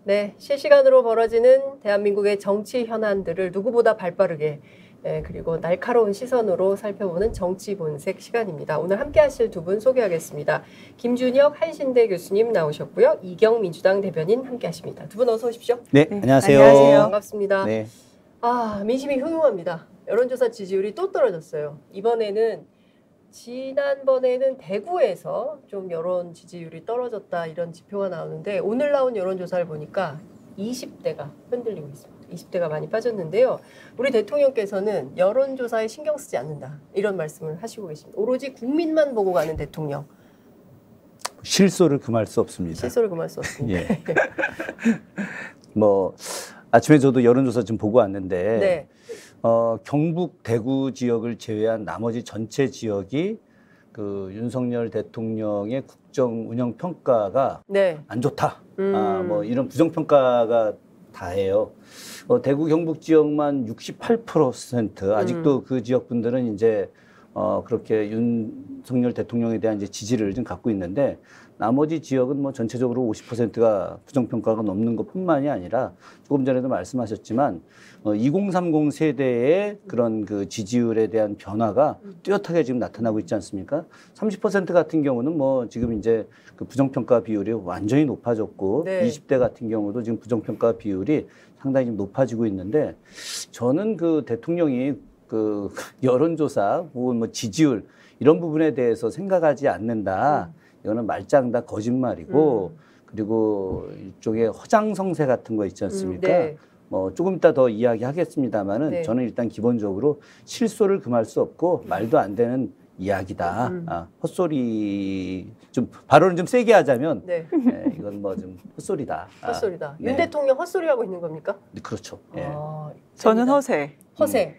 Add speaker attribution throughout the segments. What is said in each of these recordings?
Speaker 1: 네, 실시간으로 벌어지는 대한민국의 정치 현안들을 누구보다 발빠르게 그리고 날카로운 시선으로 살펴보는 정치 본색 시간입니다. 오늘 함께 하실 두 분 소개하겠습니다. 김준혁 한신대 교수님 나오셨고요. 이경 민주당 대변인 함께 하십니다. 두 분 어서 오십시오.
Speaker 2: 네, 안녕하세요.
Speaker 1: 안녕하세요. 반갑습니다.
Speaker 2: 네.
Speaker 1: 민심이 흉흉합니다. 여론조사 지지율이 또 떨어졌어요. 이번에는 지난번에는 대구에서 좀 여론 지지율이 떨어졌다 이런 지표가 나오는데 오늘 나온 여론조사를 보니까 20대가 흔들리고 있습니다. 20대가 많이 빠졌는데요. 우리 대통령께서는 여론조사에 신경 쓰지 않는다 이런 말씀을 하시고 계십니다. 오로지 국민만 보고 가는 대통령.
Speaker 2: 실소를 금할 수 없습니다.
Speaker 1: 실소를 금할 수 없습니다.
Speaker 2: 예. 아침에 저도 여론조사 좀 보고 왔는데
Speaker 1: 네.
Speaker 2: 경북 대구 지역을 제외한 나머지 전체 지역이 그 윤석열 대통령의 국정 운영 평가가
Speaker 1: 네.
Speaker 2: 안 좋다. 이런 부정 평가가 다예요. 대구 경북 지역만 68% 아직도 그 지역 분들은 이제 그렇게 윤석열 대통령에 대한 이제 지지를 좀 갖고 있는데 나머지 지역은 뭐 전체적으로 50%가 부정평가가 넘는 것뿐만이 아니라 조금 전에도 말씀하셨지만 2030 세대의 그런 그 지지율에 대한 변화가 뚜렷하게 지금 나타나고 있지 않습니까? 30% 같은 경우는 뭐 지금 이제 그 부정평가 비율이 완전히 높아졌고
Speaker 1: 네.
Speaker 2: 20대 같은 경우도 지금 부정평가 비율이 상당히 좀 높아지고 있는데 저는 그 대통령이 그 여론조사 혹은 뭐 지지율 이런 부분에 대해서 생각하지 않는다. 이거는 말짱다 거짓말이고 그리고 일종의 허장성세 같은 거 있지 않습니까?
Speaker 1: 네.
Speaker 2: 뭐 조금 이따 더 이야기하겠습니다만은
Speaker 1: 네.
Speaker 2: 저는 일단 기본적으로 실소를 금할 수 없고 말도 안 되는 이야기다. 헛소리 좀 발언을 좀 세게 하자면
Speaker 1: 네.
Speaker 2: 이건 뭐 좀 헛소리다.
Speaker 1: 헛소리다.
Speaker 2: 네.
Speaker 1: 윤 대통령 헛소리하고 있는 겁니까?
Speaker 2: 네, 그렇죠. 예.
Speaker 3: 저는 허세.
Speaker 1: 허세.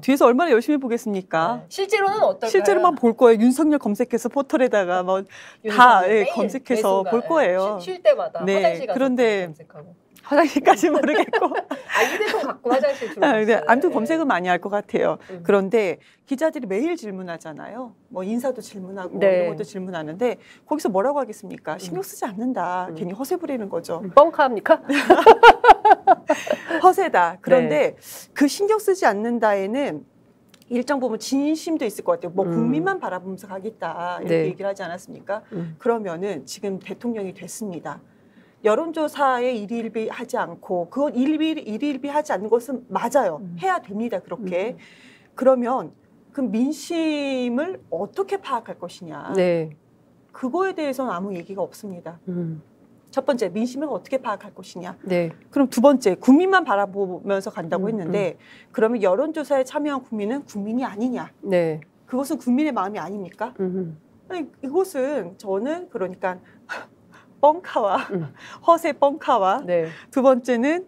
Speaker 3: 뒤에서 얼마나 열심히 보겠습니까?
Speaker 1: 네. 실제로는 어떨까요?
Speaker 3: 실제로만 볼 거예요. 윤석열 검색해서 포털에다가 뭐 다 검색해서 볼 거예요.
Speaker 1: 쉴 때마다
Speaker 3: 네.
Speaker 1: 화장실 가서
Speaker 3: 그런데
Speaker 1: 검색하고.
Speaker 3: 화장실까지 모르겠고.
Speaker 1: 휴대폰 갖고 화장실 주로
Speaker 3: 근데
Speaker 1: 갔어요.
Speaker 3: 아무튼
Speaker 1: 네.
Speaker 3: 검색은 많이 할 것 같아요. 그런데 기자들이 매일 질문하잖아요. 뭐 인사도 질문하고
Speaker 1: 네.
Speaker 3: 이런 것도 질문하는데 거기서 뭐라고 하겠습니까? 신경 쓰지 않는다. 괜히 허세 부리는 거죠.
Speaker 1: 뻥카합니까?
Speaker 3: 허세다. 그런데 그 신경 쓰지 않는다에는 일정 부분 진심도 있을 것 같아요. 뭐 국민만 바라보면서 가겠다 이렇게
Speaker 1: 네.
Speaker 3: 얘기를 하지 않았습니까? 그러면은 지금 대통령이 됐습니다. 여론조사에 일일비 하지 않고 그건 일일비 하지 않는 것은 맞아요. 해야 됩니다. 그렇게. 그러면 그 민심을 어떻게 파악할 것이냐.
Speaker 1: 네.
Speaker 3: 그거에 대해서는 아무 얘기가 없습니다. 첫 번째, 민심을 어떻게 파악할 것이냐.
Speaker 1: 네.
Speaker 3: 그럼 두 번째, 국민만 바라보면서 간다고 했는데 그러면 여론조사에 참여한 국민은 국민이 아니냐.
Speaker 1: 네.
Speaker 3: 그것은 국민의 마음이 아닙니까? 아니, 이것은 저는 그러니까 뻥카와 허세 뻥카와
Speaker 1: 네.
Speaker 3: 두 번째는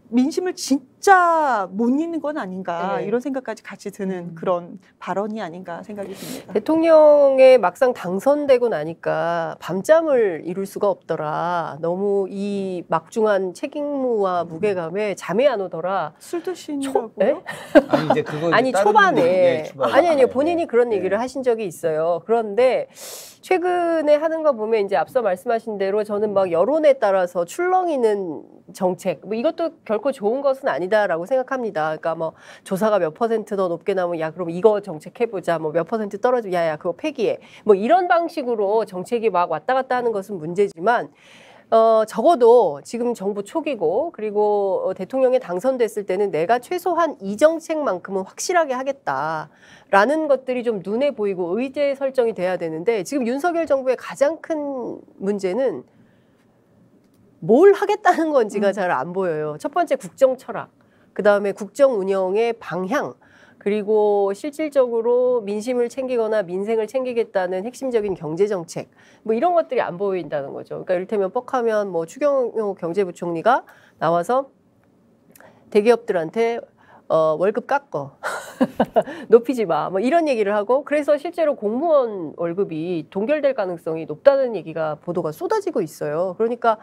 Speaker 3: 민심을 진짜 못 읽는 건 아닌가
Speaker 1: 네.
Speaker 3: 이런 생각까지 같이 드는 그런 발언이 아닌가 생각이 듭니다.
Speaker 1: 대통령에 막상 당선되고 나니까 밤잠을 이룰 수가 없더라. 너무 이 막중한 책임무와 무게감에 잠이 안 오더라.
Speaker 3: 술 드시느라고요?
Speaker 2: 아니 이제 그거
Speaker 1: 아니 초반에 아니요 본인이 그런
Speaker 2: 네.
Speaker 1: 얘기를 하신 적이 있어요. 그런데 최근에 하는 거 보면 이제 앞서 말씀하신 대로 저는 막 여론에 따라서 출렁이는 정책 뭐 이것도 결코 좋은 것은 아니다라고 생각합니다. 그러니까 뭐 조사가 몇 % 더 높게 나오면 야 그럼 이거 정책해보자 뭐 몇 % 떨어지면 야야 그거 폐기해 뭐 이런 방식으로 정책이 막 왔다 갔다 하는 것은 문제지만 적어도 지금 정부 초기고 그리고 대통령에 당선됐을 때는 내가 최소한 이 정책만큼은 확실하게 하겠다라는 것들이 좀 눈에 보이고 의제 설정이 돼야 되는데 지금 윤석열 정부의 가장 큰 문제는 뭘 하겠다는 건지가 잘 안 보여요. 첫 번째 국정 철학, 그다음에 국정 운영의 방향, 그리고 실질적으로 민심을 챙기거나 민생을 챙기겠다는 핵심적인 경제 정책 뭐 이런 것들이 안 보인다는 거죠. 그러니까 이를테면 뻑하면 뭐 추경호 경제부총리가 나와서 대기업들한테 월급 깎어 높이지 마 뭐 이런 얘기를 하고 그래서 실제로 공무원 월급이 동결될 가능성이 높다는 얘기가 보도가 쏟아지고 있어요. 그러니까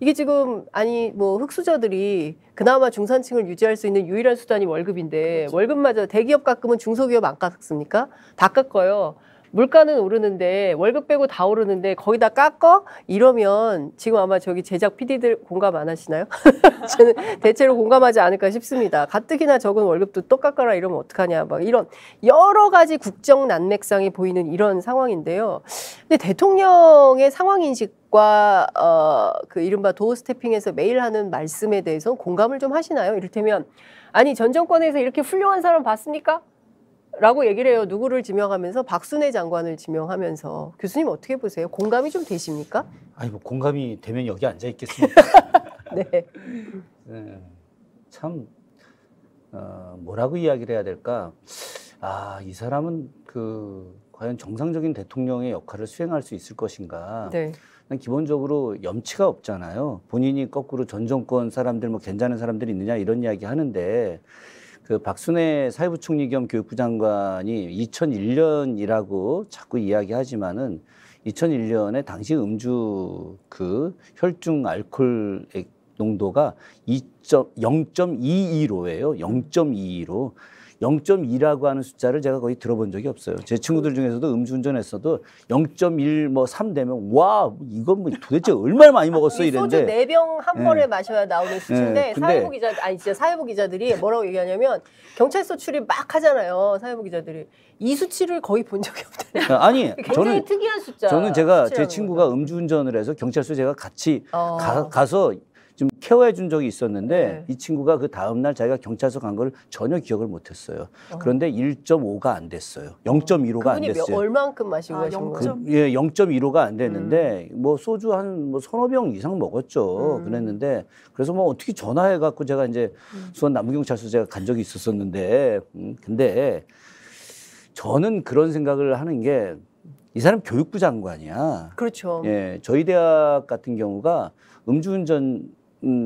Speaker 1: 이게 지금 아니 뭐 흑수저들이 그나마 중산층을 유지할 수 있는 유일한 수단이 월급인데 그렇죠. 월급마저 대기업 깎으면 중소기업 안 깎습니까? 다 깎아요. 물가는 오르는데 월급 빼고 다 오르는데 거기다 깎어? 이러면 지금 아마 저기 제작 PD들 공감 안 하시나요? 저는 대체로 공감하지 않을까 싶습니다. 가뜩이나 적은 월급도 또 깎아라 이러면 어떡하냐. 막 이런 여러 가지 국정 난맥상이 보이는 이런 상황인데요. 근데 대통령의 상황인식과 그 이른바 도어 스태핑에서 매일 하는 말씀에 대해서 공감을 좀 하시나요? 이를테면 아니 전 정권에서 이렇게 훌륭한 사람 봤습니까? 라고 얘기를 해요. 누구를 지명하면서 박순애 장관을 지명하면서 교수님 어떻게 보세요? 공감이 좀 되십니까?
Speaker 2: 아니 뭐 공감이 되면 여기 앉아 있겠습니까?
Speaker 1: 네.
Speaker 2: 네, 참 뭐라고 이야기를 해야 될까? 아, 이 사람은 그 과연 정상적인 대통령의 역할을 수행할 수 있을 것인가?
Speaker 1: 네.
Speaker 2: 기본적으로 염치가 없잖아요. 본인이 거꾸로 전 정권 사람들 뭐 괜찮은 사람들이 있느냐 이런 이야기 하는데 그 박순애 사회부총리 겸 교육부 장관이 2001년이라고 자꾸 이야기하지만은 2001년에 당시 음주 그 혈중 알코올 농도가 0.215예요. 0.215. 0.2라고 하는 숫자를 제가 거의 들어본 적이 없어요. 제 친구들 중에서도 음주운전했어도 0.1 뭐 3 되면 와 이건 뭐 도대체 얼마나 많이 먹었어 이랬는데
Speaker 1: 소주 4병 한
Speaker 2: 네.
Speaker 1: 번에 마셔야 나오는 수준인데
Speaker 2: 네, 근데-
Speaker 1: 사회부 기자 아니 진짜 사회부 기자들이 뭐라고 얘기하냐면 경찰서 출입 막 하잖아요. 사회부 기자들이 이 수치를 거의 본 적이 없다는.
Speaker 2: 아니
Speaker 1: 굉장히
Speaker 2: 저는
Speaker 1: 특이한 숫자.
Speaker 2: 제가 제
Speaker 1: 수치라는
Speaker 2: 친구가
Speaker 1: 거죠.
Speaker 2: 음주운전을 해서 경찰서 제가 같이
Speaker 1: 어.
Speaker 2: 가서 좀 케어해 준 적이 있었는데
Speaker 1: 네.
Speaker 2: 이 친구가 그 다음 날 자기가 경찰서 간 걸 전혀 기억을 못 했어요. 그런데 1.5가 안 됐어요. 0.15가 안
Speaker 1: 그분이
Speaker 2: 됐어요.
Speaker 1: 얼만큼 마시고
Speaker 3: 아,
Speaker 1: 가신 거예요?
Speaker 3: 0.5.
Speaker 2: 예, 0.15가 안 됐는데 뭐 소주 한 뭐 서너 병 이상 먹었죠. 그랬는데 그래서 뭐 어떻게 전화해 갖고 제가 이제 수원 남부경찰서 제가 간 적이 있었었는데 근데 저는 그런 생각을 하는 게 이 사람 교육부 장관이야.
Speaker 1: 그렇죠.
Speaker 2: 예, 저희 대학 같은 경우가 음주운전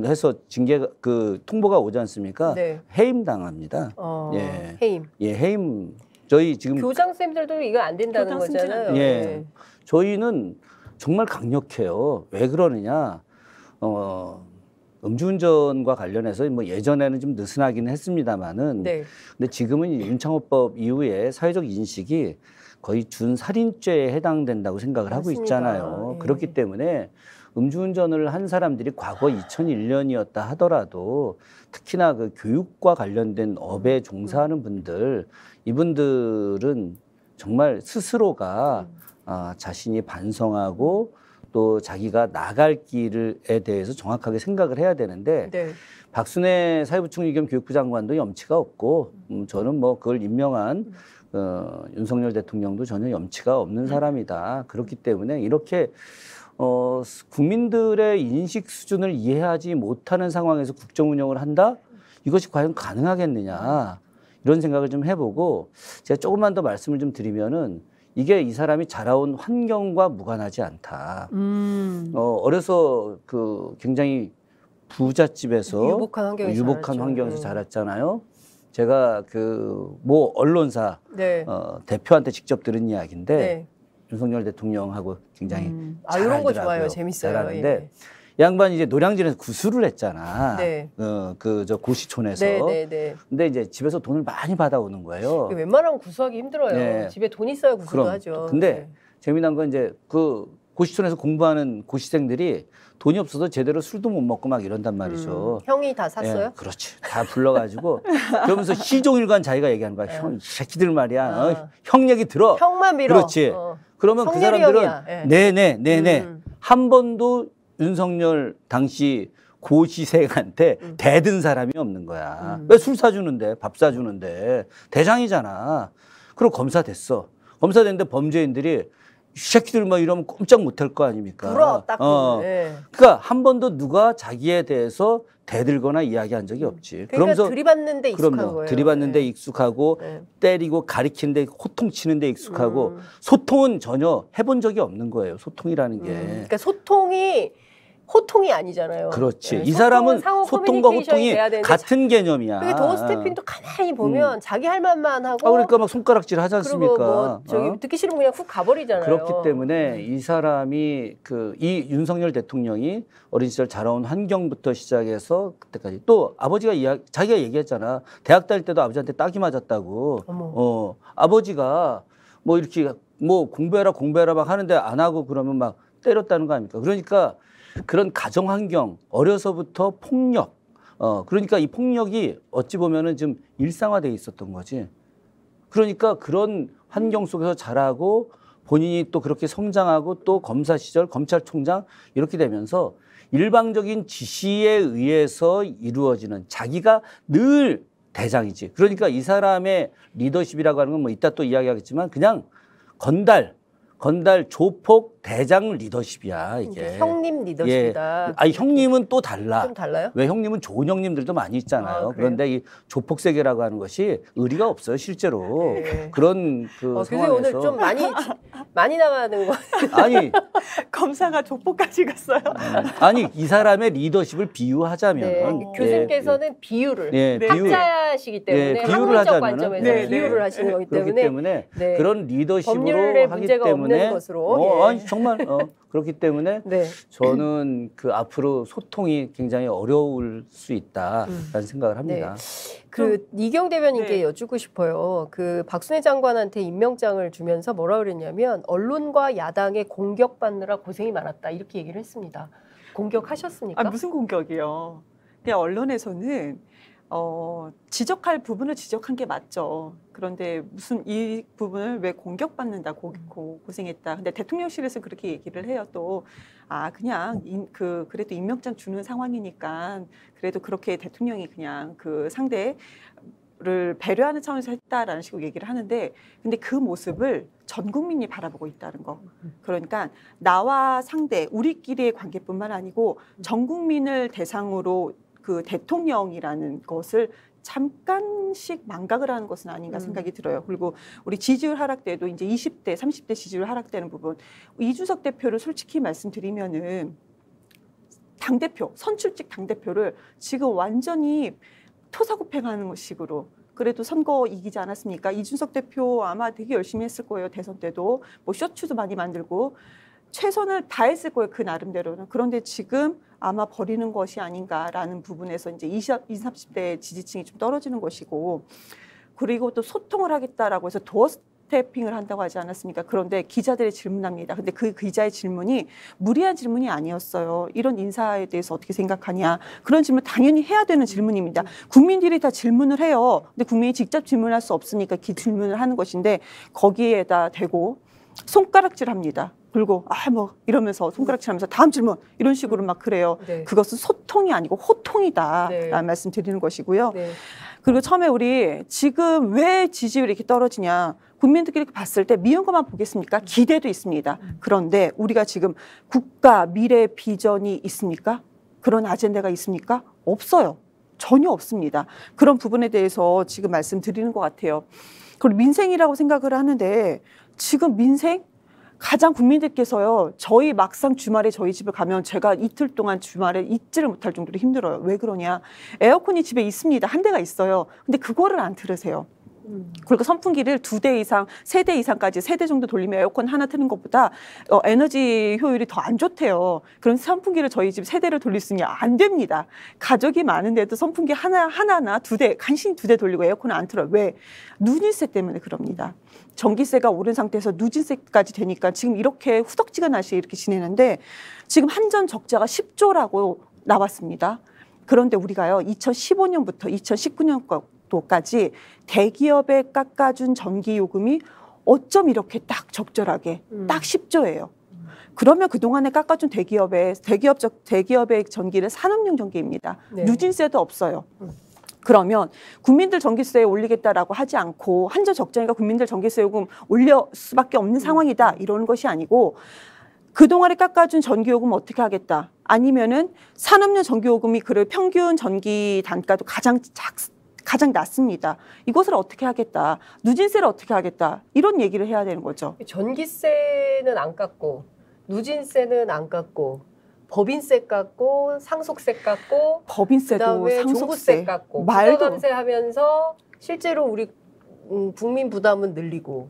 Speaker 2: 해서 징계 그 통보가 오지 않습니까?
Speaker 1: 네.
Speaker 2: 해임 당합니다. 예.
Speaker 1: 해임.
Speaker 2: 예, 해임. 저희 지금
Speaker 1: 교장 쌤들도 이거 안 된다는
Speaker 3: 교장 쌤들은
Speaker 1: 거잖아요.
Speaker 3: 안
Speaker 2: 예.
Speaker 1: 네.
Speaker 2: 저희는 정말 강력해요. 왜 그러느냐? 음주운전과 관련해서 뭐 예전에는 좀 느슨하기는 했습니다만은
Speaker 1: 네.
Speaker 2: 근데 지금은 이 윤창호법 이후에 사회적 인식이 거의 준살인죄에 해당된다고 생각을 하고
Speaker 1: 맞습니다.
Speaker 2: 있잖아요.
Speaker 1: 예.
Speaker 2: 그렇기 때문에 음주운전을 한 사람들이 과거 2001년이었다 하더라도 특히나 그 교육과 관련된 업에 종사하는 분들 이분들은 정말 스스로가 자신이 반성하고 또 자기가 나갈 길에 대해서 정확하게 생각을 해야 되는데
Speaker 1: 네.
Speaker 2: 박순애 사회부총리 겸 교육부 장관도 염치가 없고 저는 뭐 그걸 임명한 윤석열 대통령도 전혀 염치가 없는 사람이다. 그렇기 때문에 이렇게 국민들의 인식 수준을 이해하지 못하는 상황에서 국정 운영을 한다? 이것이 과연 가능하겠느냐? 이런 생각을 좀 해보고 제가 조금만 더 말씀을 좀 드리면은 이게 이 사람이 자라온 환경과 무관하지 않다. 어려서 그 굉장히 부잣집에서
Speaker 1: 유복한 환경에서 자랐죠.
Speaker 2: 자랐잖아요. 제가 그 모 언론사
Speaker 1: 네.
Speaker 2: 대표한테 직접 들은 이야기인데
Speaker 1: 네.
Speaker 2: 윤석열 대통령하고 굉장히
Speaker 1: 아, 이런 거
Speaker 2: 잘
Speaker 1: 좋아요.
Speaker 2: 알더라고요.
Speaker 1: 재밌어요.
Speaker 2: 잘 아는데
Speaker 1: 예.
Speaker 2: 양반이 이제 노량진에서 구술을 했잖아.
Speaker 1: 네.
Speaker 2: 그 저 고시촌에서.
Speaker 1: 네, 네, 네.
Speaker 2: 근데 이제 집에서 돈을 많이 받아오는 거예요.
Speaker 1: 웬만하면 구수하기 힘들어요.
Speaker 2: 네.
Speaker 1: 집에 돈 있어야 구수도
Speaker 2: 그럼.
Speaker 1: 하죠.
Speaker 2: 근데
Speaker 1: 네.
Speaker 2: 재미난 건 이제 그 고시촌에서 공부하는 고시생들이 돈이 없어서 제대로 술도 못 먹고 막 이런단 말이죠.
Speaker 1: 형이 다 샀어요?
Speaker 2: 예, 그렇지. 다 불러가지고 그러면서 시종일관 자기가 얘기하는 거야. 형, 이 새끼들 말이야. 형 얘기 들어.
Speaker 1: 형만 밀어.
Speaker 2: 그렇지. 그러면 그
Speaker 1: 성렬이
Speaker 2: 사람들은
Speaker 1: 형이야. 예.
Speaker 2: 네네. 한 번도 윤석열 당시 고시생한테 대든 사람이 없는 거야. 왜 술 사주는데, 밥 사주는데. 대장이잖아. 그리고 검사 됐어. 검사 됐는데 범죄인들이 이 새끼들 막 이러면 꼼짝 못할 거 아닙니까?
Speaker 1: 불어, 딱. 예.
Speaker 2: 그러니까 한 번도 누가 자기에 대해서 대들거나 이야기한 적이 없지.
Speaker 1: 그러니까 들이받는데 익숙한
Speaker 2: 그럼요.
Speaker 1: 거예요.
Speaker 2: 들이받는데
Speaker 1: 예.
Speaker 2: 익숙하고
Speaker 1: 네.
Speaker 2: 때리고 가리키는데 호통치는데 익숙하고 소통은 전혀 해본 적이 없는 거예요. 소통이라는 게.
Speaker 1: 그러니까 소통이 호통이 아니잖아요.
Speaker 2: 그렇지.
Speaker 1: 네,
Speaker 2: 이 사람은
Speaker 1: 상호
Speaker 2: 소통과
Speaker 1: 커뮤니케이션이
Speaker 2: 호통이
Speaker 1: 돼야 되는데
Speaker 2: 같은 개념이야.
Speaker 1: 그게 도어 스태핑도 가만히 보면 자기 할 말만 하고
Speaker 2: 그러니까 막 손가락질 하지 않습니까?
Speaker 1: 그리고 뭐 저기 듣기 싫으면 그냥 훅 가버리잖아요.
Speaker 2: 그렇기 때문에 이 사람이 이 윤석열 대통령이 어린 시절 자라온 환경부터 시작해서 그때까지 또 아버지가 자기가 얘기했잖아. 대학 다닐 때도 아버지한테 딱이 맞았다고.
Speaker 1: 어머.
Speaker 2: 아버지가 뭐 이렇게 뭐 공부해라 막 하는데 안 하고 그러면 막 때렸다는 거 아닙니까? 그러니까 그런 가정 환경, 어려서부터 폭력, 그러니까 이 폭력이 어찌 보면은 좀 일상화돼 있었던 거지. 그러니까 그런 환경 속에서 자라고 본인이 또 그렇게 성장하고 또 검사 시절 검찰총장 이렇게 되면서 일방적인 지시에 의해서 이루어지는 자기가 늘 대장이지. 그러니까 이 사람의 리더십이라고 하는 건 뭐 이따 또 이야기하겠지만 그냥 건달, 조폭, 대장 리더십이야, 이게.
Speaker 1: 형님 리더십이다.
Speaker 2: 예. 아니, 형님은 또 달라.
Speaker 1: 좀 달라요?
Speaker 2: 왜 형님은 좋은 형님들도 많이 있잖아요.
Speaker 1: 아, 그래요?
Speaker 2: 그런데 이 조폭 세계라고 하는 것이 의리가 없어요, 실제로.
Speaker 1: 네.
Speaker 2: 그런 그
Speaker 1: 교수님
Speaker 2: 상황에서.
Speaker 1: 오늘 좀 많이 나가는 거.
Speaker 2: 아니,
Speaker 3: 검사가 족보까지 갔어요.
Speaker 2: 아니, 이 사람의 리더십을 비유하자면.
Speaker 1: 네. 교수님께서는 비유를
Speaker 2: 예, 비유.
Speaker 1: 학자시기 때문에
Speaker 2: 예, 비유를
Speaker 1: 학문적
Speaker 2: 하자면은
Speaker 1: 관점에서
Speaker 3: 네,
Speaker 1: 비유를
Speaker 3: 네.
Speaker 1: 하시는 거기
Speaker 2: 그렇기
Speaker 1: 때문에
Speaker 2: 때문에
Speaker 1: 네.
Speaker 2: 그런 리더십으로
Speaker 1: 법률에
Speaker 2: 하기
Speaker 1: 문제가
Speaker 2: 때문에
Speaker 1: 없는 것으로. 예.
Speaker 2: 아니, 정말 그렇기 때문에
Speaker 1: 네.
Speaker 2: 저는 그 앞으로 소통이 굉장히 어려울 수 있다라는 생각을 합니다.
Speaker 1: 그 이경 대변인께
Speaker 3: 네.
Speaker 1: 여쭙고 싶어요. 그 박순애 장관한테 임명장을 주면서 뭐라 그랬냐면 언론과 야당에 공격받느라 고생이 많았다 이렇게 얘기를 했습니다. 공격하셨습니까?
Speaker 3: 아, 무슨 공격이요? 그냥 언론에서는 지적할 부분을 지적한 게 맞죠. 그런데 무슨 이 부분을 왜 공격받는다, 고생했다. 근데 대통령실에서 그렇게 얘기를 해요. 또 그냥 그래도 임명장 주는 상황이니까 그래도 그렇게 대통령이 그냥 그 상대를 배려하는 차원에서 했다라는 식으로 얘기를 하는데, 근데 그 모습을 전 국민이 바라보고 있다는 거. 그러니까 나와 상대, 우리끼리의 관계뿐만 아니고 전 국민을 대상으로 그 대통령이라는 것을 잠깐씩 망각을 하는 것은 아닌가 생각이 들어요. 그리고 우리 지지율 하락 때도 이제 20대, 30대 지지율 하락되는 부분, 이준석 대표를 솔직히 말씀드리면은 당대표, 선출직 당대표를 지금 완전히 토사구팽하는 식으로, 그래도 선거 이기지 않았습니까? 이준석 대표 아마 되게 열심히 했을 거예요. 대선 때도 뭐 쇼츠도 많이 만들고 최선을 다했을 거예요. 그 나름대로는. 그런데 지금 아마 버리는 것이 아닌가라는 부분에서 이제 20, 30대 지지층이 좀 떨어지는 것이고, 그리고 또 소통을 하겠다라고 해서 도어 스태핑을 한다고 하지 않았습니까? 그런데 기자들이 질문합니다. 근데 그 기자의 질문이 무리한 질문이 아니었어요. 이런 인사에 대해서 어떻게 생각하냐. 그런 질문 당연히 해야 되는 질문입니다. 국민들이 다 질문을 해요. 근데 국민이 직접 질문할 수 없으니까 질문을 하는 것인데 거기에다 대고 손가락질합니다. 그리고 뭐 이러면서 손가락질하면서 다음 질문 이런 식으로 막 그래요.
Speaker 1: 네.
Speaker 3: 그것은 소통이 아니고 호통이다라는
Speaker 1: 네.
Speaker 3: 말씀 드리는 것이고요.
Speaker 1: 네.
Speaker 3: 그리고 처음에 우리 지금 왜 지지율이 이렇게 떨어지냐, 국민들끼리 봤을 때 미운 것만 보겠습니까? 기대도 있습니다. 그런데 우리가 지금 국가 미래 비전이 있습니까? 그런 아젠다가 있습니까? 없어요. 전혀 없습니다. 그런 부분에 대해서 지금 말씀드리는 것 같아요. 그리고 민생이라고 생각을 하는데 지금 민생 가장 국민들께서요, 저희 막상 주말에 저희 집을 가면 제가 이틀 동안 주말에 잊지를 못할 정도로 힘들어요. 왜 그러냐? 에어컨이 집에 있습니다. 한 대가 있어요. 근데 그거를 안 틀으세요. 그리고 선풍기를 2대 이상, 3대 이상까지 3대 정도 돌리면 에어컨 하나 트는 것보다 에너지 효율이 더 안 좋대요. 그런 선풍기를 저희 집 3대를 돌릴 수 있냐? 안 됩니다. 가족이 많은데도 선풍기 하나나 2대, 간신히 2대 돌리고 에어컨을 안 틀어요. 왜? 누진세 때문에 그럽니다. 전기세가 오른 상태에서 누진세까지 되니까 지금 이렇게 후덕지근하게 이렇게 지내는데, 지금 한전 적자가 10조라고 나왔습니다. 그런데 우리가요, 2015년부터 2019년도까지 대기업에 깎아준 전기요금이 어쩜 이렇게 딱 적절하게 딱 10조예요. 그러면 그동안에 깎아준 대기업의 전기는 산업용 전기입니다.
Speaker 1: 네.
Speaker 3: 누진세도 없어요. 그러면 국민들 전기세 올리겠다라고 하지 않고 한전 적자니까 국민들 전기세 요금 올려 수밖에 없는 상황이다 이러는 것이 아니고, 그동안에 깎아준 전기요금 어떻게 하겠다, 아니면은 산업용 전기요금이 그럴 평균 전기 단가도 가장 낮습니다. 이것을 어떻게 하겠다, 누진세를 어떻게 하겠다, 이런 얘기를 해야 되는 거죠.
Speaker 1: 전기세는 안 깎고 누진세는 안 깎고 법인세 깎고 상속세 깎고
Speaker 3: 법인세도
Speaker 1: 그다음에
Speaker 3: 상속세
Speaker 1: 종부세 깎고
Speaker 3: 말도
Speaker 1: 부가감세하면서 실제로 우리 국민 부담은 늘리고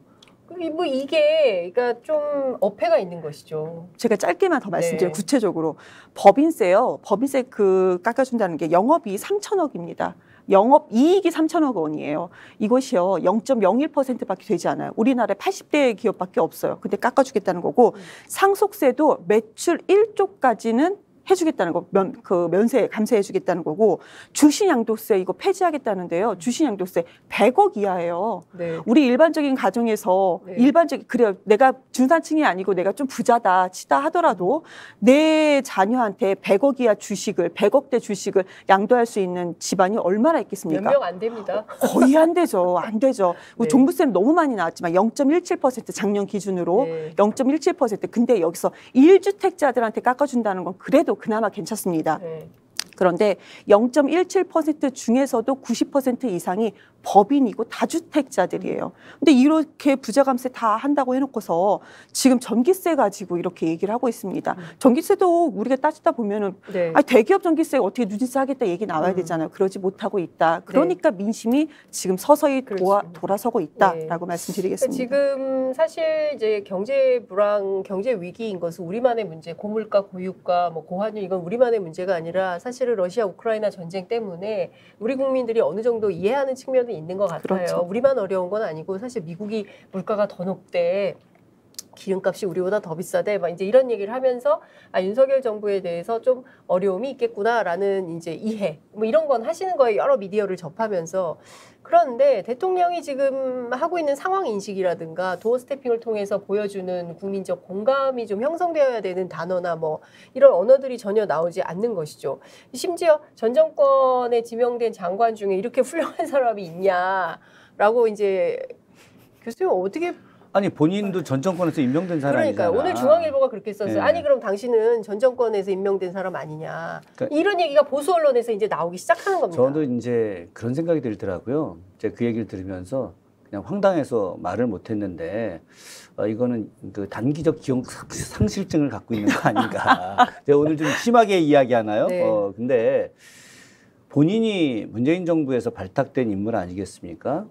Speaker 1: 뭐 이게 그러니까 좀 어폐가 있는 것이죠.
Speaker 3: 제가 짧게만 더 말씀드려요.
Speaker 1: 네.
Speaker 3: 구체적으로 법인세요. 법인세 그 깎아준다는 게 영업이 3천억입니다. 영업이익이 3천억 원이에요. 이것이요 0.01%밖에 되지 않아요. 우리나라에 80대 기업밖에 없어요. 근데 깎아주겠다는 거고 상속세도 매출 1조까지는 해주겠다는 거, 면세 감세해주겠다는 거고 주식양도세 이거 폐지하겠다는데요. 주식양도세 100억 이하예요.
Speaker 1: 네.
Speaker 3: 우리 일반적인 가정에서
Speaker 1: 네.
Speaker 3: 그래요. 내가 중산층이 아니고 내가 좀 부자다 치다 하더라도 내 자녀한테 100억 이하 주식을 100억대 주식을 양도할 수 있는 집안이 얼마나
Speaker 1: 몇
Speaker 3: 있겠습니까?
Speaker 1: 명 안 됩니다.
Speaker 3: 거의 안 되죠. 안 되죠.
Speaker 1: 네.
Speaker 3: 종부세는 너무 많이 나왔지만 0.17% 작년 기준으로
Speaker 1: 네.
Speaker 3: 0.17%. 근데 여기서 1주택자들한테 깎아준다는 건 그래도 그나마 괜찮습니다.
Speaker 1: 네.
Speaker 3: 그런데 0.17% 중에서도 90% 이상이 법인이고 다주택자들이에요. 근데 이렇게 부자감세 다 한다고 해놓고서 지금 전기세 가지고 이렇게 얘기를 하고 있습니다. 전기세도 우리가 따지다 보면은
Speaker 1: 네.
Speaker 3: 아니, 대기업 전기세 어떻게 누진세 하겠다 얘기 나와야 되잖아요. 그러지 못하고 있다. 그러니까 민심이 지금 서서히
Speaker 1: 그렇습니다.
Speaker 3: 돌아서고 있다라고 말씀드리겠습니다.
Speaker 1: 지금 사실 이제 경제 불황, 경제 위기인 것은 우리만의 문제, 고물가, 고유가, 뭐 고환율 이건 우리만의 문제가 아니라 사실은 러시아 우크라이나 전쟁 때문에 우리 국민들이 어느 정도 이해하는 측면이 있는 것 같아요.
Speaker 3: 그렇죠.
Speaker 1: 우리만 어려운 건 아니고 사실 미국이 물가가 더 높대. 기름값이 우리보다 더 비싸대. 막 이제 이런 얘기를 하면서 아, 윤석열 정부에 대해서 좀 어려움이 있겠구나라는 이제 이해. 뭐 이런 건 하시는 거예요. 여러 미디어를 접하면서. 그런데 대통령이 지금 하고 있는 상황 인식이라든가 도어 스태핑을 통해서 보여주는 국민적 공감이 좀 형성되어야 되는 단어나 뭐 이런 언어들이 전혀 나오지 않는 것이죠. 심지어 전 정권에 지명된 장관 중에 이렇게 훌륭한 사람이 있냐라고 이제 교수님 어떻게
Speaker 2: 아니 본인도 전 정권에서 임명된 사람이잖아.
Speaker 1: 그러니까요. 오늘 중앙일보가 그렇게 썼어요.
Speaker 2: 네.
Speaker 1: 아니 그럼 당신은 전 정권에서 임명된 사람 아니냐.
Speaker 2: 그러니까
Speaker 1: 이런 얘기가 보수 언론에서 이제 나오기 시작하는 겁니다.
Speaker 2: 저도 이제 그런 생각이 들더라고요. 제가 그 얘기를 들으면서 그냥 황당해서 말을 못했는데 이거는 그 단기적 기억 상실증을 갖고 있는 거 아닌가. 제가 오늘 좀 심하게 이야기하나요?
Speaker 1: 네.
Speaker 2: 근데 본인이 문재인 정부에서 발탁된 인물 아니겠습니까?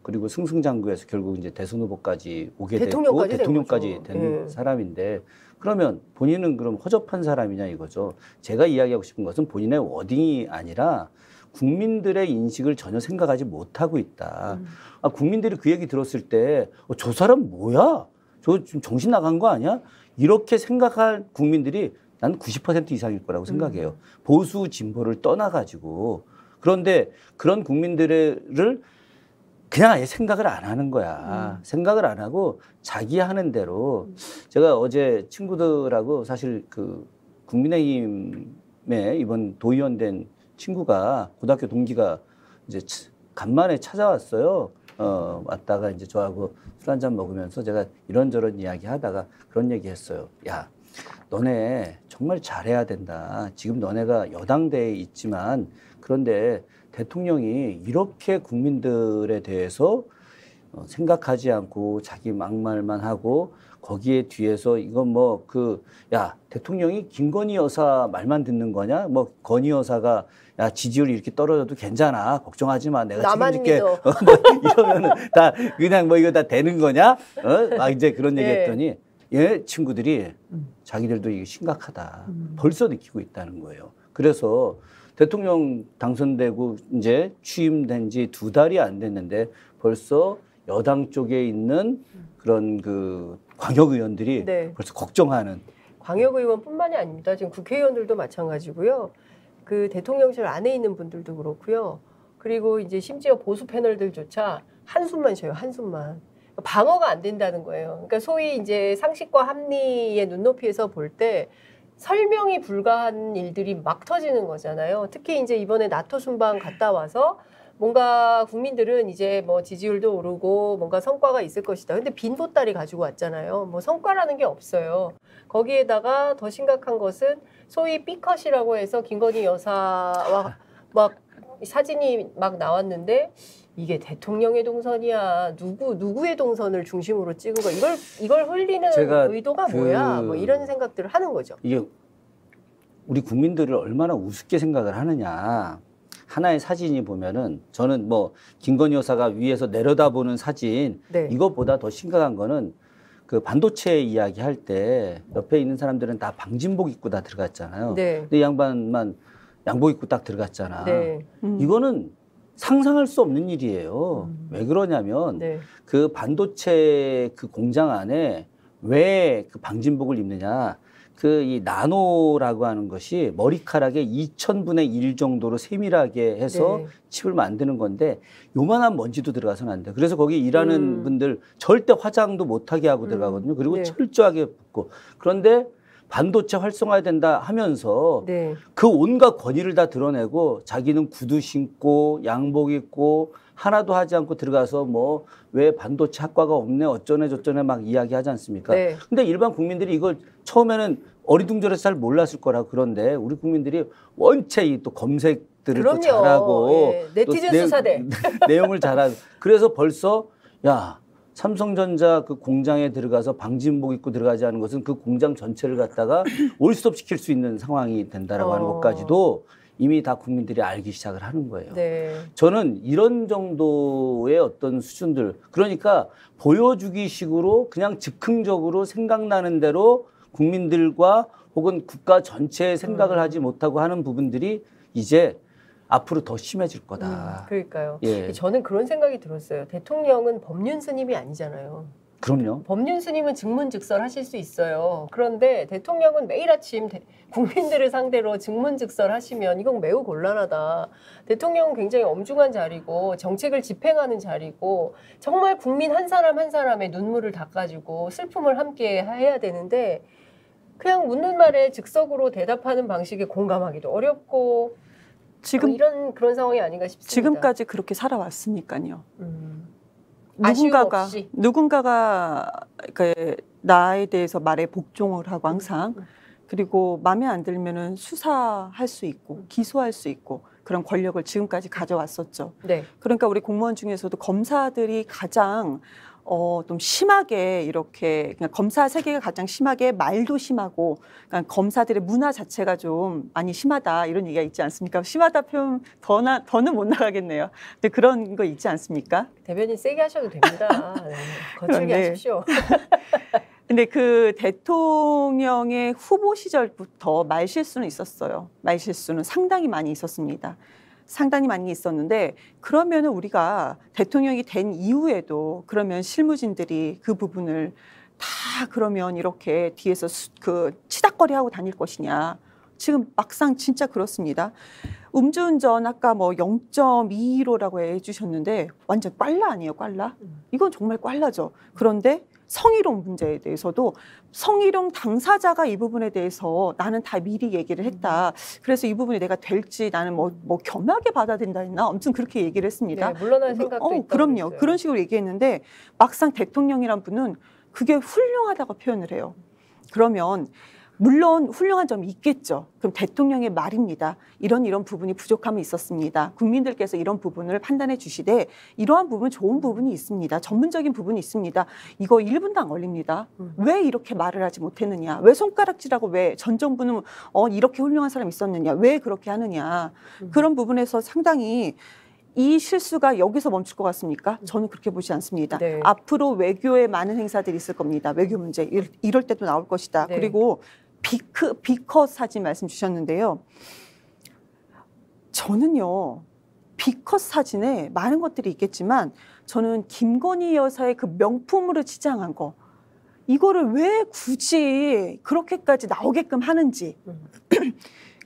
Speaker 2: 그리고 승승장구해서 결국 이제 대선 후보까지 오게 됐고 대통령까지 된 사람인데 그러면 본인은 그럼 허접한 사람이냐 이거죠. 제가 이야기하고 싶은 것은 본인의 워딩이 아니라 국민들의 인식을 전혀 생각하지 못하고 있다. 국민들이 그 얘기 들었을 때 저 사람 뭐야? 저 지금 정신 나간 거 아니야? 이렇게 생각할 국민들이 난 90% 이상일 거라고 생각해요. 보수 진보를 떠나가지고. 그런데 그런 국민들을 그냥 아예 생각을 안 하는 거야. 생각을 안 하고 자기 하는 대로. 제가 어제 친구들하고 사실 그 국민의힘에 이번 도의원 된 친구가 고등학교 동기가 이제 간만에 찾아왔어요. 왔다가 이제 저하고 술 한잔 먹으면서 제가 이런저런 이야기 하다가 그런 얘기 했어요. 야, 너네 정말 잘해야 된다. 지금 너네가 여당대에 있지만 그런데 대통령이 이렇게 국민들에 대해서 생각하지 않고 자기 막말만 하고 거기에 뒤에서 이건 뭐 야 대통령이 김건희 여사 말만 듣는 거냐? 뭐 건희 여사가 야 지지율이 이렇게 떨어져도 괜찮아 걱정하지 마 내가 책임질게 뭐 이러면은 다 그냥 뭐 이거 다 되는 거냐? 막 이제 그런 얘기했더니 얘 친구들이 자기들도 이게 심각하다 벌써 느끼고 있다는 거예요. 그래서 대통령 당선되고 이제 취임된 지 2달이 안 됐는데 벌써 여당 쪽에 있는 그런 그 광역 의원들이 벌써 걱정하는.
Speaker 1: 광역 의원뿐만이 아닙니다. 지금 국회의원들도 마찬가지고요. 그 대통령실 안에 있는 분들도 그렇고요. 그리고 이제 심지어 보수 패널들조차 한숨만 쉬어요. 한숨만. 방어가 안 된다는 거예요. 그러니까 소위 이제 상식과 합리의 눈높이에서 볼 때 설명이 불가한 일들이 막 터지는 거잖아요. 특히 이제 이번에 나토 순방 갔다 와서 뭔가 국민들은 이제 뭐 지지율도 오르고 뭔가 성과가 있을 것이다. 근데 빈 보따리 가지고 왔잖아요. 뭐 성과라는 게 없어요. 거기에다가 더 심각한 것은 소위 B컷이라고 해서 김건희 여사와 막 사진이 막 나왔는데 이게 대통령의 동선이야. 누구의 동선을 중심으로 찍은 거. 이걸 흘리는 의도가 뭐야. 뭐 이런 생각들을 하는 거죠.
Speaker 2: 이게 우리 국민들을 얼마나 우습게 생각을 하느냐. 하나의 사진이 보면은 저는 뭐 김건희 여사가 위에서 내려다보는 사진
Speaker 1: 네.
Speaker 2: 이것보다 더 심각한 거는 그 반도체 이야기 할 때 옆에 있는 사람들은 다 방진복 입고 다 들어갔잖아요.
Speaker 1: 네.
Speaker 2: 근데 이 양반만 양복 입고 딱 들어갔잖아.
Speaker 1: 네.
Speaker 2: 이거는 상상할 수 없는 일이에요. 왜 그러냐면
Speaker 1: 네.
Speaker 2: 그 반도체 그 공장 안에 왜 그 방진복을 입느냐. 그 이 나노라고 하는 것이 머리카락의 2000분의 1 정도로 세밀하게 해서
Speaker 1: 네.
Speaker 2: 칩을 만드는 건데 요만한 먼지도 들어가서는 안 돼. 그래서 거기 일하는 분들 절대 화장도 못하게 하고 들어가거든요. 그리고
Speaker 1: 네.
Speaker 2: 철저하게 붙고. 그런데 반도체 활성화된다 하면서
Speaker 1: 네.
Speaker 2: 그 온갖 권위를 다 드러내고 자기는 구두 신고 양복 입고 하나도 하지 않고 들어가서 뭐 왜 반도체 학과가 없네 어쩌네 저쩌네 막 이야기하지 않습니까?
Speaker 1: 네.
Speaker 2: 근데 일반 국민들이 이걸 처음에는 어리둥절해서 잘 몰랐을 거라 그런데 우리 국민들이 원체 이 또 검색들을 또
Speaker 1: 그럼요.
Speaker 2: 잘하고
Speaker 1: 예. 네티즌
Speaker 2: 또
Speaker 1: 수사대.
Speaker 2: 내용을 잘하고 그래서 벌써 야 삼성전자 그 공장에 들어가서 방진복 입고 들어가지 않은 것은 그 공장 전체를 갖다가 올스톱 시킬 수 있는 상황이 된다라고 하는 것까지도 이미 다 국민들이 알기 시작을 하는 거예요.
Speaker 1: 네.
Speaker 2: 저는 이런 정도의 어떤 수준들 그러니까 보여주기 식으로 그냥 즉흥적으로 생각나는 대로 국민들과 혹은 국가 전체의 생각을 하지 못하고 하는 부분들이 이제 앞으로 더 심해질 거다.
Speaker 1: 그러니까요.
Speaker 2: 예.
Speaker 1: 저는 그런 생각이 들었어요. 대통령은 법륜 스님이 아니잖아요.
Speaker 2: 그럼요.
Speaker 1: 법륜 스님은 증문즉설 하실 수 있어요. 그런데 대통령은 매일 아침 국민들을 상대로 증문즉설 하시면 이건 매우 곤란하다. 대통령은 굉장히 엄중한 자리고 정책을 집행하는 자리고 정말 국민 한 사람 한 사람의 눈물을 닦아주고 슬픔을 함께 해야 되는데 그냥 묻는 말에 즉석으로 대답하는 방식에 공감하기도 어렵고
Speaker 3: 지금
Speaker 1: 이런 그런 상황이 아닌가 싶습니다.
Speaker 3: 지금까지 그렇게 살아왔으니까요.
Speaker 1: 아쉬움
Speaker 3: 누군가가 그 나에 대해서 말에 복종을 하고 항상 그리고 마음에 안 들면은 수사할 수 있고 기소할 수 있고 그런 권력을 지금까지 가져왔었죠.
Speaker 1: 네.
Speaker 3: 그러니까 우리 공무원 중에서도 검사들이 가장 좀 심하게 이렇게 그냥 검사 세계가 가장 심하게 말도 심하고 그러니까 검사들의 문화 자체가 좀 많이 심하다 이런 얘기가 있지 않습니까? 심하다 표현 더는 못 나가겠네요. 근데 그런 거 있지 않습니까?
Speaker 1: 대변인 세게 하셔도 됩니다. 네. 거칠게
Speaker 3: 네.
Speaker 1: 하십시오.
Speaker 3: 근데 그 대통령의 후보 시절부터 말실수는 있었어요. 말실수는 상당히 많이 있었습니다. 상당히 많이 있었는데 그러면은 우리가 대통령이 된 이후에도 그러면 실무진들이 그 부분을 다 그러면 이렇게 뒤에서 그 치닥거리 하고 다닐 것이냐. 지금 막상 진짜 그렇습니다. 음주운전 아까 뭐 0.215라고 해주셨는데 완전 꽐라 아니에요, 꽐라? 이건 정말 꽐라죠. 그런데 성희롱 문제에 대해서도 성희롱 당사자가 이 부분에 대해서 나는 다 미리 얘기를 했다. 그래서 이 부분이 내가 될지 나는 뭐 겸하게 받아들인다 했나? 아무튼 그렇게 얘기를 했습니다.
Speaker 1: 네, 물러날 생각도 있다고
Speaker 3: 그럼요.
Speaker 1: 그랬어요.
Speaker 3: 그런 식으로 얘기했는데 막상 대통령이란 분은 그게 훌륭하다고 표현을 해요. 그러면 물론 훌륭한 점이 있겠죠. 그럼 대통령의 말입니다. 이런 부분이 부족함이 있었습니다. 국민들께서 이런 부분을 판단해 주시되 이러한 부분 좋은 부분이 있습니다. 전문적인 부분이 있습니다. 이거 1분도 안 걸립니다. 왜 이렇게 말을 하지 못했느냐. 왜 손가락질하고 왜 전 정부는 이렇게 훌륭한 사람이 있었느냐. 왜 그렇게 하느냐. 그런 부분에서 상당히 이 실수가 여기서 멈출 것 같습니까? 저는 그렇게 보지 않습니다.
Speaker 1: 네.
Speaker 3: 앞으로 외교에 많은 행사들이 있을 겁니다. 외교 문제. 이럴 때도 나올 것이다.
Speaker 1: 네.
Speaker 3: 그리고 비컷 사진 말씀 주셨는데요. 저는요. 비컷 사진에 많은 것들이 있겠지만 저는 김건희 여사의 그 명품으로 치장한 거 이거를 왜 굳이 그렇게까지 나오게끔 하는지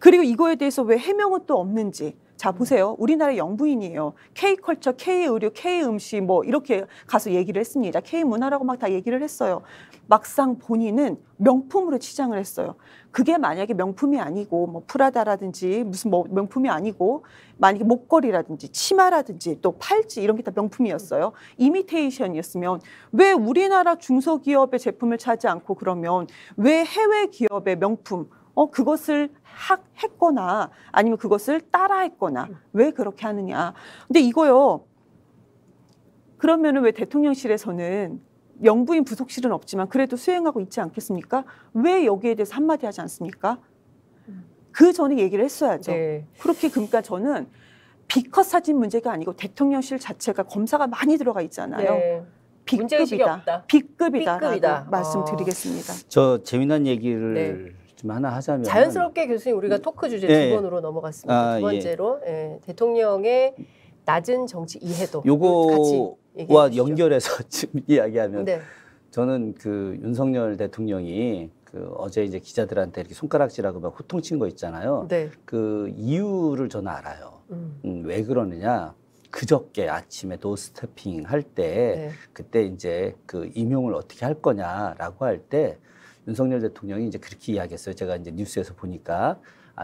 Speaker 3: 그리고 이거에 대해서 왜 해명은 또 없는지 자 보세요. 우리나라 영부인이에요. K컬처, K의료, K음식 뭐 이렇게 가서 얘기를 했습니다. K문화라고 막 다 얘기를 했어요. 막상 본인은 명품으로 치장을 했어요. 그게 만약에 명품이 아니고 뭐 프라다라든지 무슨 뭐 명품이 아니고 만약에 목걸이라든지 치마라든지 또 팔찌 이런 게 다 명품이었어요. 이미테이션이었으면 왜 우리나라 중소기업의 제품을 차지 않고 그러면 왜 해외 기업의 명품 그것을 했거나 아니면 그것을 따라했거나 왜 그렇게 하느냐. 근데 이거요. 그러면은 왜 대통령실에서는 영부인 부속실은 없지만 그래도 수행하고 있지 않겠습니까? 왜 여기에 대해서 한마디 하지 않습니까? 그 전에 얘기를 했어야죠.
Speaker 1: 네.
Speaker 3: 그렇게 그러니까 저는 B컷 사진 문제가 아니고 대통령실 자체가 검사가 많이 들어가 있잖아요.
Speaker 1: 네. 문제의식이 없다.
Speaker 3: B급이다라고
Speaker 1: B급이다.
Speaker 3: 말씀드리겠습니다.
Speaker 2: 저 재미난 얘기를
Speaker 1: 네.
Speaker 2: 좀 하나 하자면
Speaker 1: 자연스럽게 교수님 우리가 토크 주제
Speaker 2: 네.
Speaker 1: 두 번으로 넘어갔습니다. 두 번째로 대통령의 낮은 정치 이해도 같이
Speaker 2: 요거와
Speaker 1: 얘기해 주시죠.
Speaker 2: 연결해서 지금 이야기하면
Speaker 1: 네.
Speaker 2: 저는 그 윤석열 대통령이 그 어제 이제 기자들한테 이렇게 손가락질하고 막 호통친 거 있잖아요.
Speaker 1: 네.
Speaker 2: 그 이유를 저는 알아요. 왜 그러느냐? 그저께 아침에 도스태핑 할 때
Speaker 1: 네.
Speaker 2: 그때 이제 그 임용을 어떻게 할 거냐라고 할 때 윤석열 대통령이 이제 그렇게 이야기했어요. 제가 이제 뉴스에서 보니까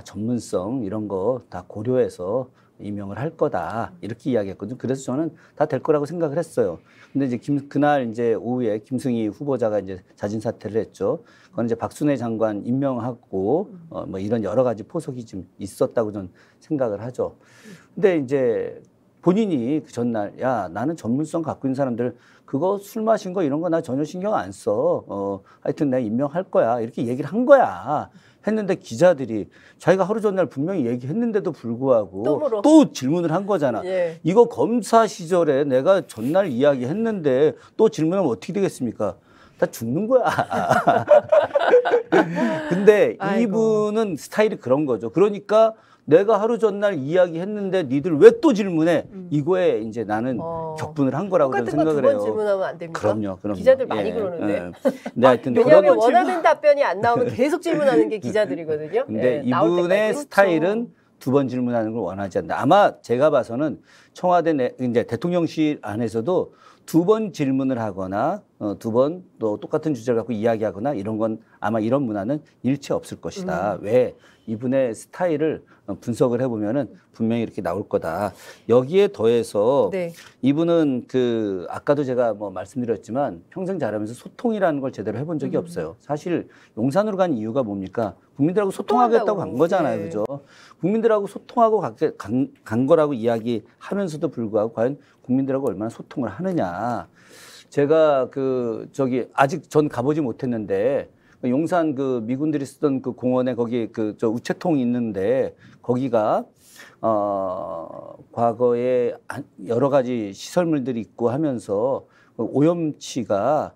Speaker 2: 전문성 이런 거 다 고려해서 임명을 할 거다 이렇게 이야기했거든요. 그래서 저는 다 될 거라고 생각을 했어요. 근데 이제 그날 이제 오후에 김승희 후보자가 이제 자진 사퇴를 했죠. 그건 이제 박순애 장관 임명하고 뭐 이런 여러 가지 포석이 좀 있었다고 저는 생각을 하죠. 근데 이제 본인이 그 전날 야 나는 전문성 갖고 있는 사람들 그거 술 마신 거 이런 거 나 전혀 신경 안 써. 하여튼 내가 임명할 거야 이렇게 얘기를 한 거야. 했는데 기자들이 자기가 하루 전날 분명히 얘기했는데도 불구하고 또 질문을 한 거잖아.
Speaker 1: 예.
Speaker 2: 이거 검사 시절에 내가 전날 이야기했는데 또 질문하면 어떻게 되겠습니까? 다 죽는 거야. 근데
Speaker 1: 아이고.
Speaker 2: 이분은 스타일이 그런 거죠. 그러니까 내가 하루 전날 이야기했는데 니들 왜 또 질문해? 이거에 이제 나는 격분을 한 거라고 저는
Speaker 1: 똑같은 거
Speaker 2: 생각을
Speaker 1: 두
Speaker 2: 해요.
Speaker 1: 번 질문하면 안 됩니까?
Speaker 2: 그럼요.
Speaker 1: 기자들 많이 그러는데.
Speaker 2: 근데 하여튼
Speaker 1: 왜냐하면
Speaker 2: 그런
Speaker 1: 원하는 답변이 안 나오면 계속 질문하는 게 기자들이거든요.
Speaker 2: 근데
Speaker 1: 예, 나올
Speaker 2: 이분의
Speaker 1: 때까지.
Speaker 2: 스타일은 두 번 질문하는 걸 원하지 않는다. 아마 제가 봐서는 청와대 이제 대통령실 안에서도 두 번 질문을 하거나 두 번 또 똑같은 주제를 갖고 이야기하거나 이런 건 아마 이런 문화는 일체 없을 것이다. 왜? 이분의 스타일을 분석을 해보면은 분명히 이렇게 나올 거다. 여기에 더해서
Speaker 1: 네.
Speaker 2: 이분은 그 아까도 제가 뭐 말씀드렸지만 평생 자라면서 소통이라는 걸 제대로 해본 적이 없어요. 사실 용산으로 간 이유가 뭡니까? 국민들하고 소통하겠다고 간 거잖아요.
Speaker 1: 네.
Speaker 2: 그죠? 국민들하고 소통하고 간 거라고 이야기하면서도 불구하고 과연 국민들하고 얼마나 소통을 하느냐. 제가 아직 전 가보지 못했는데 용산 그 미군들이 쓰던 그 공원에 거기 저 우체통이 있는데 거기가 과거에 여러 가지 시설물들이 있고 하면서 오염치가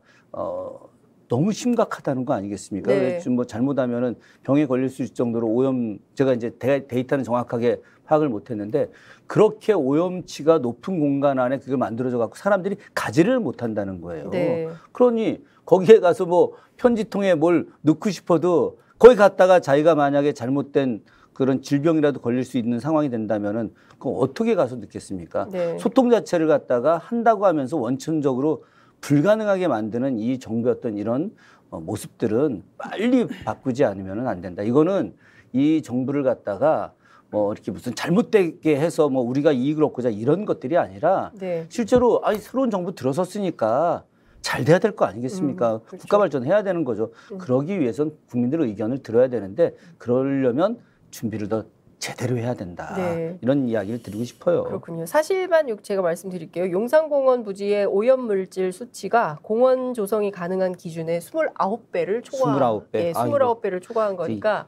Speaker 2: 너무 심각하다는 거 아니겠습니까?
Speaker 1: 네.
Speaker 2: 지금 뭐 잘못하면은 병에 걸릴 수 있을 정도로 제가 이제 데이터는 정확하게 파악을 못했는데 그렇게 오염치가 높은 공간 안에 그걸 만들어져 갖고 사람들이 가지를 못한다는 거예요.
Speaker 1: 네.
Speaker 2: 그러니 거기에 가서 뭐 편지통에 뭘 넣고 싶어도 거기 갔다가 자기가 만약에 잘못된 그런 질병이라도 걸릴 수 있는 상황이 된다면은 그거 어떻게 가서 넣겠습니까?
Speaker 1: 네.
Speaker 2: 소통 자체를 갖다가 한다고 하면서 원천적으로 불가능하게 만드는 이 정부의 어떤 이런 모습들은 빨리 바꾸지 않으면 안 된다. 이거는 이 정부를 갖다가 뭐 이렇게 무슨 잘못되게 해서 뭐 우리가 이익을 얻고자 이런 것들이 아니라
Speaker 1: 네.
Speaker 2: 실제로 새로운 정부 들어섰으니까 잘 돼야 될 거 아니겠습니까?
Speaker 1: 그렇죠.
Speaker 2: 국가 발전해야 되는 거죠. 그러기 위해선 국민들의 의견을 들어야 되는데 그러려면 준비를 더 제대로 해야 된다.
Speaker 1: 네.
Speaker 2: 이런 이야기를 드리고 싶어요.
Speaker 1: 그렇군요. 사실만 제가 말씀드릴게요. 용산공원 부지의 오염물질 수치가 공원 조성이 가능한 기준의 29배를 초과한
Speaker 2: 29배?
Speaker 1: 예, 29배를 초과한 거니까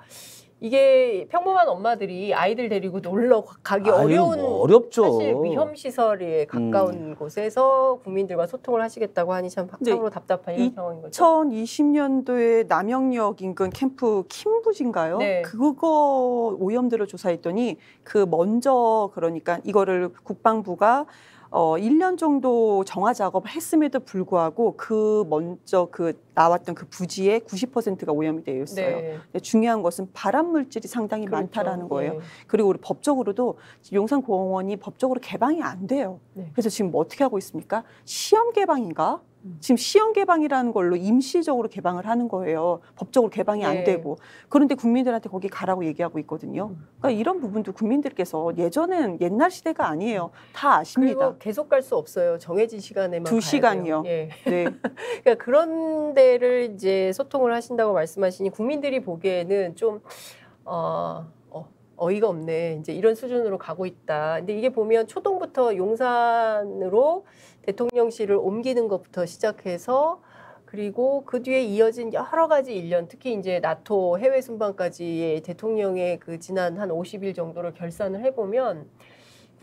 Speaker 1: 이게 평범한 엄마들이 아이들 데리고 놀러 가기 어려운
Speaker 2: 뭐 어렵죠.
Speaker 1: 사실 위험 시설에 가까운 곳에서 국민들과 소통을 하시겠다고 하니 참 참으로 답답한 이런 상황인 거죠.
Speaker 3: 2020년도에 남영역 인근 캠프 킴부지인가요?
Speaker 1: 네.
Speaker 3: 그거 오염들을 조사했더니 그러니까 이거를 국방부가 1년 정도 정화 작업을 했음에도 불구하고 먼저 나왔던 그 부지의 90%가 오염이 되어 있어요.
Speaker 1: 네.
Speaker 3: 근데 중요한 것은 발암 물질이 상당히
Speaker 1: 그렇죠.
Speaker 3: 많다라는 거예요.
Speaker 1: 네.
Speaker 3: 그리고 우리 법적으로도 용산공원이 법적으로 개방이 안 돼요.
Speaker 1: 네.
Speaker 3: 그래서 지금 뭐 어떻게 하고 있습니까? 시험 개방인가? 지금 시험 개방이라는 걸로 임시적으로 개방을 하는 거예요. 법적으로 개방이
Speaker 1: 네.
Speaker 3: 안 되고. 그런데 국민들한테 거기 가라고 얘기하고 있거든요. 그러니까 이런 부분도 국민들께서 예전엔 옛날 시대가 아니에요. 다 아십니다.
Speaker 1: 그리고 계속 갈 수 없어요. 정해진 시간에만
Speaker 3: 2시간이요.
Speaker 1: 예.
Speaker 3: 네.
Speaker 1: 그러니까 그런 데를 이제 소통을 하신다고 말씀하시니 국민들이 보기에는 좀 어이가 없네. 이제 이런 수준으로 가고 있다. 근데 이게 보면 초동부터 용산으로 대통령실을 옮기는 것부터 시작해서 그리고 그 뒤에 이어진 여러 가지 일련, 특히 이제 나토 해외 순방까지의 대통령의 그 지난 한 50일 정도를 결산을 해보면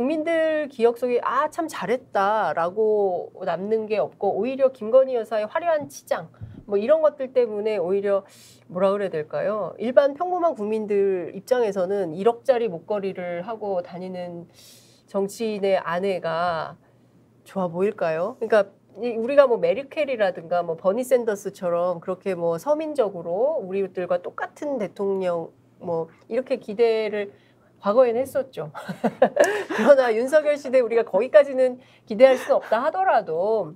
Speaker 1: 국민들 기억 속에 아, 참 잘했다라고 남는 게 없고 오히려 김건희 여사의 화려한 치장 뭐 이런 것들 때문에 오히려 뭐라 그래야 될까요? 일반 평범한 국민들 입장에서는 1억짜리 목걸이를 하고 다니는 정치인의 아내가 좋아 보일까요? 그러니까 우리가 뭐 메리 켈리라든가 뭐 버니 샌더스처럼 그렇게 뭐 서민적으로 우리들과 똑같은 대통령 뭐 이렇게 기대를 과거에는 했었죠. 그러나 윤석열 시대 우리가 거기까지는 기대할 수는 없다 하더라도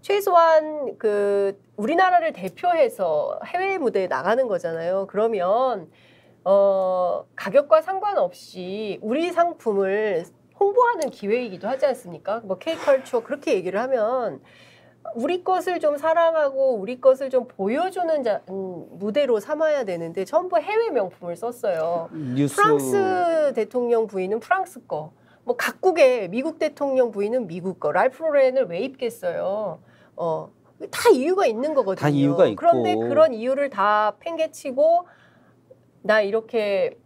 Speaker 1: 최소한 그 우리나라를 대표해서 해외 무대에 나가는 거잖아요. 그러면 가격과 상관없이 우리 상품을 홍보하는 기회이기도 하지 않습니까? 뭐 K컬처 그렇게 얘기를 하면 우리 것을 좀 사랑하고 우리 것을 좀 보여주는 무대로 삼아야 되는데 전부 해외 명품을 썼어요. 프랑스 대통령 부인은 프랑스 거, 뭐 각국의 미국 대통령 부인은 미국 거, 랄프 로렌을 왜 입겠어요? 다 이유가 있는 거거든요.
Speaker 2: 다 이유가 있고.
Speaker 1: 그런데 그런 이유를 다 팽개치고 나 이렇게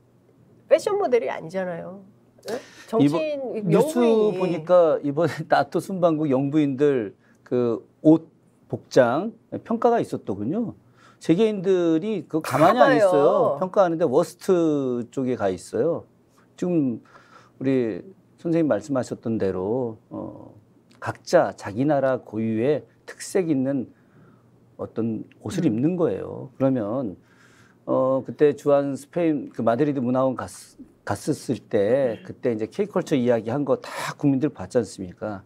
Speaker 1: 패션 모델이 아니잖아요. 네? 정치인
Speaker 2: 뉴스
Speaker 1: 영부인이.
Speaker 2: 보니까 이번에 나토 순방국 영부인들 그 옷 복장 평가가 있었더군요. 세계인들이 그 가만히 안 있어요. 평가하는데 워스트 쪽에 가 있어요. 지금 우리 선생님 말씀하셨던 대로 각자 자기 나라 고유의 특색 있는 어떤 옷을 입는 거예요. 그러면 그때 주한 스페인 그 마드리드 문화원 갔었을 때 그때 이제 K컬처 이야기 한 거 다 국민들 봤지 않습니까?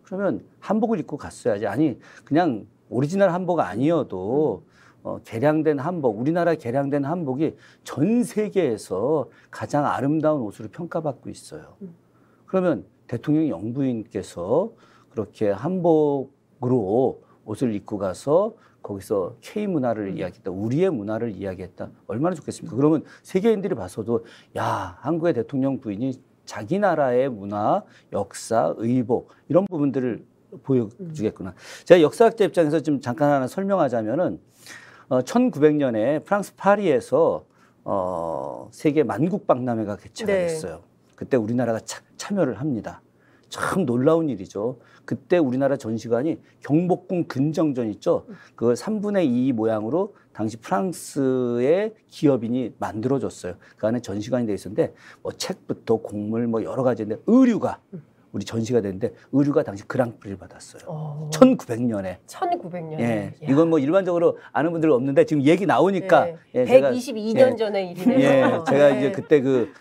Speaker 2: 그러면 한복을 입고 갔어야지. 아니 그냥 오리지널 한복 아니어도 개량된 한복, 우리나라 개량된 한복이 전 세계에서 가장 아름다운 옷으로 평가받고 있어요. 그러면 대통령 영부인께서 그렇게 한복으로 옷을 입고 가서 거기서 K 문화를 이야기했다, 우리의 문화를 이야기했다. 얼마나 좋겠습니까? 그러면 세계인들이 봐서도 야, 한국의 대통령 부인이 자기 나라의 문화, 역사, 의복 이런 부분들을 보여주겠구나. 제가 역사학자 입장에서 좀 잠깐 하나 설명하자면은 1900년에 프랑스 파리에서 세계 만국박람회가 개최가 됐어요. 그때 우리나라가 참여를 합니다. 참 놀라운 일이죠. 그때 우리나라 전시관이 경복궁 근정전 있죠. 그걸 3분의 2 모양으로 당시 프랑스의 기업인이 만들어줬어요. 그 안에 전시관이 돼 있었는데 뭐 책부터 곡물 뭐 여러 가지인데 의류가 우리 전시가 됐는데 의류가 당시 그랑프리를 받았어요. 1900년에.
Speaker 1: 1900년에.
Speaker 2: 예. 이건 뭐 일반적으로 아는 분들은 없는데 지금 얘기 나오니까
Speaker 1: 네.
Speaker 2: 예,
Speaker 1: 122년 전의 일이네요.
Speaker 2: 예, 제가 이제 그때 그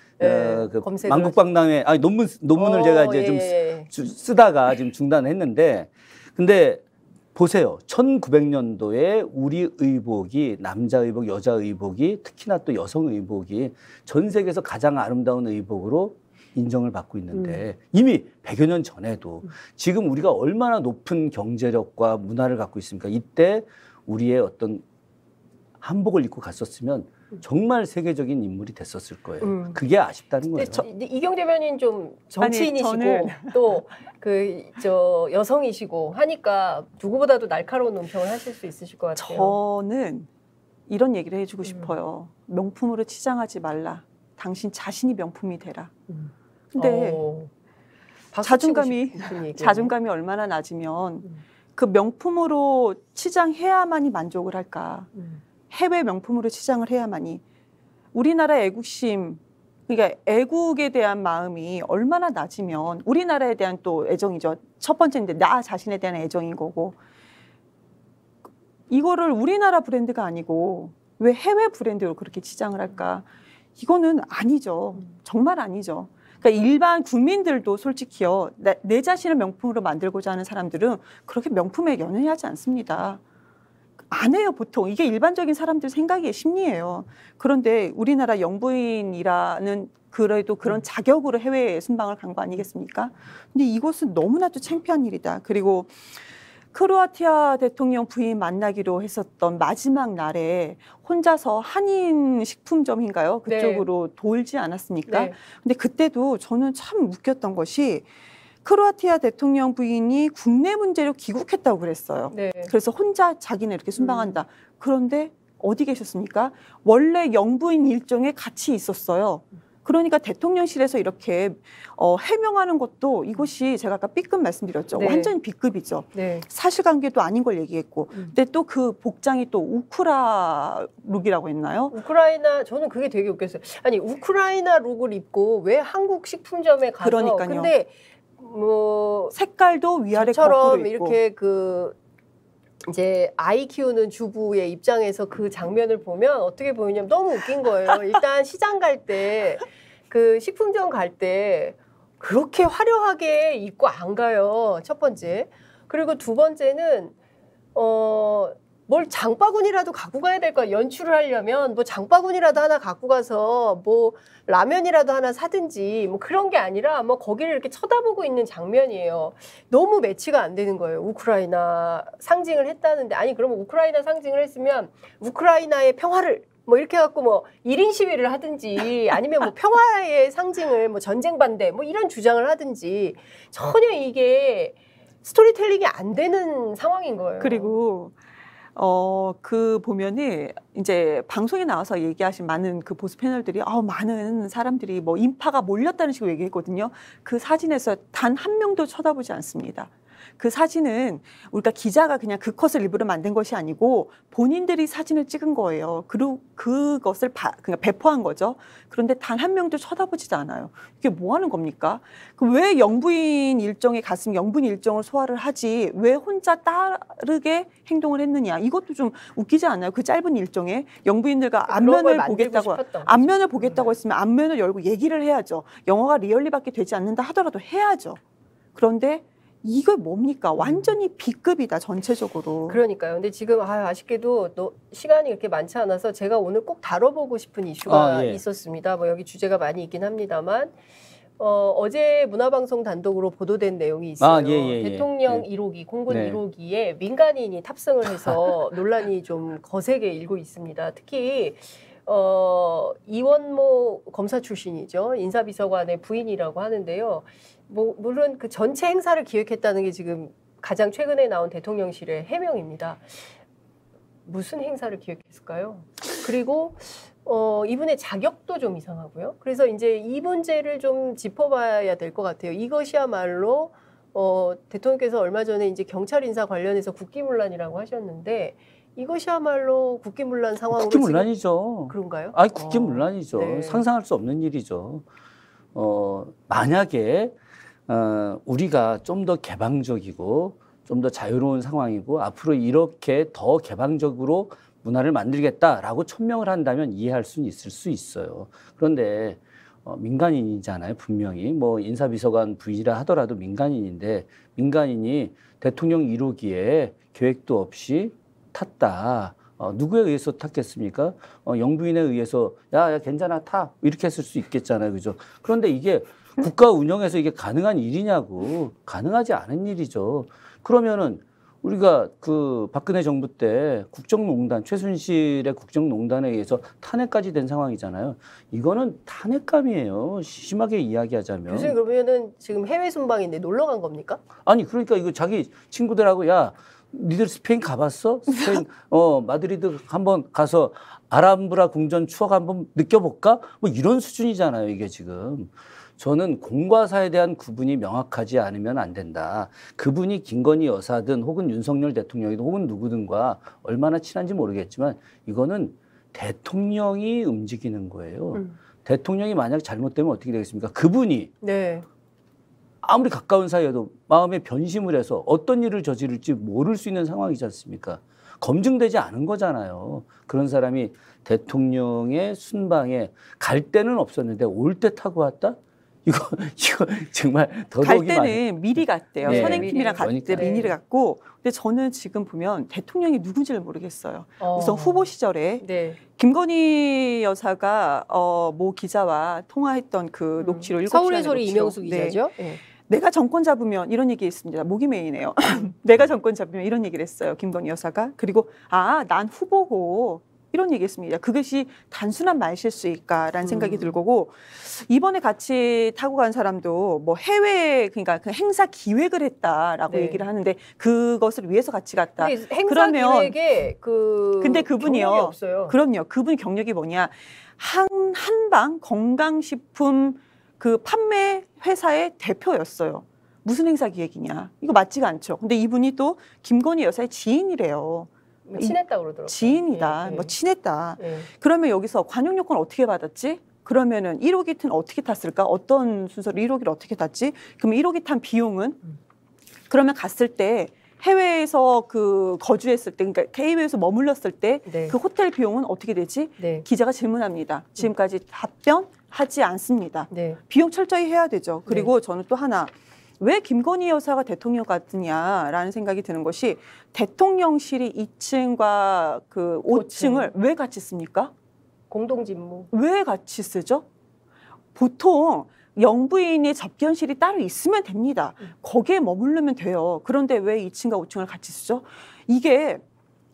Speaker 2: 만국박람회 논문을 제가 이제 좀 쓰다가 지금 중단했는데 근데 보세요. 1900년도에 우리 의복이 남자 의복, 여자 의복이 특히나 또 여성 의복이 전 세계에서 가장 아름다운 의복으로 인정을 받고 있는데 이미 100여 년 전에도 지금 우리가 얼마나 높은 경제력과 문화를 갖고 있습니까? 이때 우리의 어떤 한복을 입고 갔었으면 정말 세계적인 인물이 됐었을 거예요. 그게 아쉽다는 거예요.
Speaker 1: 이경 대변인 좀 정치인이시고 또 그 여성이시고 하니까 누구보다도 날카로운 논평을 하실 수 있으실 것 같아요.
Speaker 3: 저는 이런 얘기를 해주고 싶어요. 명품으로 치장하지 말라. 당신 자신이 명품이 되라. 근데 자존감이 얼마나 낮으면 그 명품으로 치장해야만이 만족을 할까? 해외 명품으로 치장을 해야만이. 우리나라 애국심, 그러니까 애국에 대한 마음이 얼마나 낮으면 우리나라에 대한 또 애정이죠. 첫 번째인데 나 자신에 대한 애정인 거고. 이거를 우리나라 브랜드가 아니고 왜 해외 브랜드로 그렇게 치장을 할까? 이거는 아니죠. 정말 아니죠. 그러니까 일반 국민들도 솔직히요. 내 자신을 명품으로 만들고자 하는 사람들은 그렇게 명품에 연연하지 않습니다. 안 해요, 보통. 이게 일반적인 사람들 생각의 심리예요. 그런데 우리나라 영부인이라는 그래도 그런 자격으로 해외에 순방을 간 거 아니겠습니까? 근데 이것은 너무나도 창피한 일이다. 그리고 크로아티아 대통령 부인 만나기로 했었던 마지막 날에 혼자서 한인 식품점인가요? 그쪽으로 돌지 않았습니까? 근데 그때도 저는 참 웃겼던 것이 크로아티아 대통령 부인이 국내 문제로 귀국했다고 그랬어요. 그래서 혼자 자기는 이렇게 순방한다. 그런데 어디 계셨습니까? 원래 영부인 일정에 같이 있었어요. 그러니까 대통령실에서 이렇게 해명하는 것도 이것이 제가 아까 B급 말씀드렸죠.
Speaker 1: 네.
Speaker 3: 완전히 B급이죠.
Speaker 1: 네.
Speaker 3: 사실관계도 아닌 걸 얘기했고, 근데 또 그 복장이 또 우크라 룩이라고 했나요?
Speaker 1: 우크라이나 저는 그게 되게 웃겼어요. 아니 우크라이나 룩을 입고 왜 한국 식품점에 가서
Speaker 3: 그러니까요.
Speaker 1: 근데 뭐
Speaker 3: 색깔도 위아래 거꾸로
Speaker 1: 저처럼
Speaker 3: 입고.
Speaker 1: 이렇게 그 이제 아이 키우는 주부의 입장에서 그 장면을 보면 어떻게 보이냐면 너무 웃긴 거예요. 일단 시장 갈 때 그 식품점 갈 때 그렇게 화려하게 입고 안 가요. 첫 번째. 그리고 두 번째는 뭘 장바구니라도 갖고 가야 될 거야. 연출을 하려면 뭐 장바구니라도 하나 갖고 가서 뭐 라면이라도 하나 사든지 뭐 그런 게 아니라 뭐 거기를 이렇게 쳐다보고 있는 장면이에요. 너무 매치가 안 되는 거예요. 우크라이나 상징을 했다는데 아니 그러면 우크라이나 상징을 했으면 우크라이나의 평화를 뭐 이렇게 해갖고 뭐 1인 시위를 하든지 아니면 뭐 평화의 상징을 뭐 전쟁 반대 뭐 이런 주장을 하든지 전혀 이게 스토리텔링이 안 되는 상황인 거예요.
Speaker 3: 그리고 그 보면은 이제 방송에 나와서 얘기하신 많은 그 보수 패널들이 많은 사람들이 뭐 인파가 몰렸다는 식으로 얘기했거든요. 그 사진에서 단 한 명도 쳐다보지 않습니다. 그 사진은 우리가 기자가 그냥 그 컷을 일부러 만든 것이 아니고 본인들이 사진을 찍은 거예요. 그리고 그것을 그냥 배포한 거죠. 그런데 단 한 명도 쳐다보지도 않아요. 이게 뭐 하는 겁니까? 왜 영부인 일정에 갔으면 영부인 일정을 소화를 하지 왜 혼자 따르게 행동을 했느냐. 이것도 좀 웃기지 않아요? 그 짧은 일정에 영부인들과 안면을 보겠다고 했으면 안면을 열고 얘기를 해야죠. 영화가 리얼리밖에 되지 않는다 하더라도 해야죠. 그런데 이거 뭡니까? 완전히 B급이다 전체적으로.
Speaker 1: 그러니까요. 근데 지금 아쉽게도 시간이 그렇게 많지 않아서 제가 오늘 꼭 다뤄보고 싶은 이슈가 있었습니다. 뭐 여기 주제가 많이 있긴 합니다만 어제 문화방송 단독으로 보도된 내용이 있어요. 대통령 1호기, 공군 1호기에 민간인이 탑승을 해서 논란이 좀 거세게 일고 있습니다. 특히 이원모 검사 출신이죠. 인사비서관의 부인이라고 하는데요. 뭐 물론 그 전체 행사를 기획했다는 게 지금 가장 최근에 나온 대통령실의 해명입니다. 무슨 행사를 기획했을까요? 그리고 이분의 자격도 좀 이상하고요. 그래서 이제 이 문제를 좀 짚어봐야 될 것 같아요. 이것이야말로 대통령께서 얼마 전에 이제 경찰 인사 관련해서 국기문란이라고 하셨는데 이것이야말로 국기문란 상황으로
Speaker 2: 국기문란이죠.
Speaker 1: 그런가요?
Speaker 2: 아니 국기문란이죠.
Speaker 1: 네.
Speaker 2: 상상할 수 없는 일이죠. 만약에 우리가 좀 더 개방적이고 좀 더 자유로운 상황이고 앞으로 이렇게 더 개방적으로 문화를 만들겠다라고 천명을 한다면 이해할 수는 있을 수 있어요. 그런데 민간인이잖아요. 분명히 뭐 인사비서관 부인이라 하더라도 민간인인데 민간인이 대통령 1호기에 계획도 없이 탔다. 누구에 의해서 탔겠습니까? 영부인에 의해서 야 괜찮아 타 이렇게 했을 수 있겠잖아요. 그죠? 그런데 이게 국가 운영에서 이게 가능한 일이냐고. 가능하지 않은 일이죠. 그러면은 우리가 그 박근혜 정부 때 국정농단, 최순실의 국정농단에 의해서 탄핵까지 된 상황이잖아요. 이거는 탄핵감이에요. 심하게 이야기하자면.
Speaker 1: 교수님 그러면은 지금 해외 순방인데 놀러 간 겁니까?
Speaker 2: 아니 그러니까 이거 자기 친구들하고 야 니들 스페인 가봤어? 스페인 마드리드 한번 가서 아람브라 궁전 추억 한번 느껴볼까? 뭐 이런 수준이잖아요. 이게 지금. 저는 공과 사에 대한 구분이 명확하지 않으면 안 된다. 그분이 김건희 여사든 혹은 윤석열 대통령이든 혹은 누구든가 얼마나 친한지 모르겠지만 이거는 대통령이 움직이는 거예요. 대통령이 만약 잘못되면 어떻게 되겠습니까? 그분이 아무리 가까운 사이여도 마음에 변심을 해서 어떤 일을 저지를지 모를 수 있는 상황이지 않습니까? 검증되지 않은 거잖아요. 그런 사람이 대통령의 순방에 갈 때는 없었는데 올 때 타고 왔다? 이거 정말 더더욱이
Speaker 3: 갈 때는 미리 갔대요.
Speaker 2: 네.
Speaker 3: 선행팀이랑 갔을 때 미리 갔고. 근데 저는 지금 보면 대통령이 누군지를 모르겠어요. 우선 후보 시절에 김건희 여사가 모 기자와 통화했던 그 녹취로 7시간의
Speaker 1: 서울의 소리
Speaker 3: 녹취로.
Speaker 1: 이명수 기자죠.
Speaker 3: 내가 정권 잡으면 이런 얘기 했습니다. 목이 메이네요. 내가 정권 잡으면 이런 얘기를 했어요. 김건희 여사가. 그리고 난 후보고 이런 얘기했습니다. 그것이 단순한 말실수일까라는 생각이 들고 이번에 같이 타고 간 사람도 뭐 해외 그러니까 그 행사 기획을 했다라고 얘기를 하는데 그것을 위해서 같이 갔다.
Speaker 1: 행사 기획에
Speaker 3: 근데 그분이요.
Speaker 1: 경력이 없어요.
Speaker 3: 그럼요. 그분 경력이 뭐냐? 한방 건강식품 그 판매 회사의 대표였어요. 무슨 행사 기획이냐? 이거 맞지가 않죠. 근데 이분이 또 김건희 여사의 지인이래요.
Speaker 1: 뭐 친했다고 그러더라고요.
Speaker 3: 지인이다.
Speaker 1: 예, 예.
Speaker 3: 뭐 친했다.
Speaker 1: 예.
Speaker 3: 그러면 여기서 관용 요건 어떻게 받았지? 그러면은 1호기 탄 어떻게 탔을까? 어떤 순서로 1호기를 어떻게 탔지? 그럼 1호기 탄 비용은? 그러면 갔을 때 해외에서 그 거주했을 때, 그러니까 해외에서 머물렀을 때 그
Speaker 1: 네.
Speaker 3: 호텔 비용은 어떻게 되지?
Speaker 1: 네.
Speaker 3: 기자가 질문합니다. 지금까지 답변하지 않습니다.
Speaker 1: 네.
Speaker 3: 비용 철저히 해야 되죠. 그리고 저는 또 하나, 왜 김건희 여사가 대통령 같느냐라는 생각이 드는 것이 대통령실이 2층과 그 5층을 왜 같이 씁니까?
Speaker 1: 공동직무.
Speaker 3: 왜 같이 쓰죠? 보통 영부인의 접견실이 따로 있으면 됩니다. 거기에 머무르면 돼요. 그런데 왜 2층과 5층을 같이 쓰죠? 이게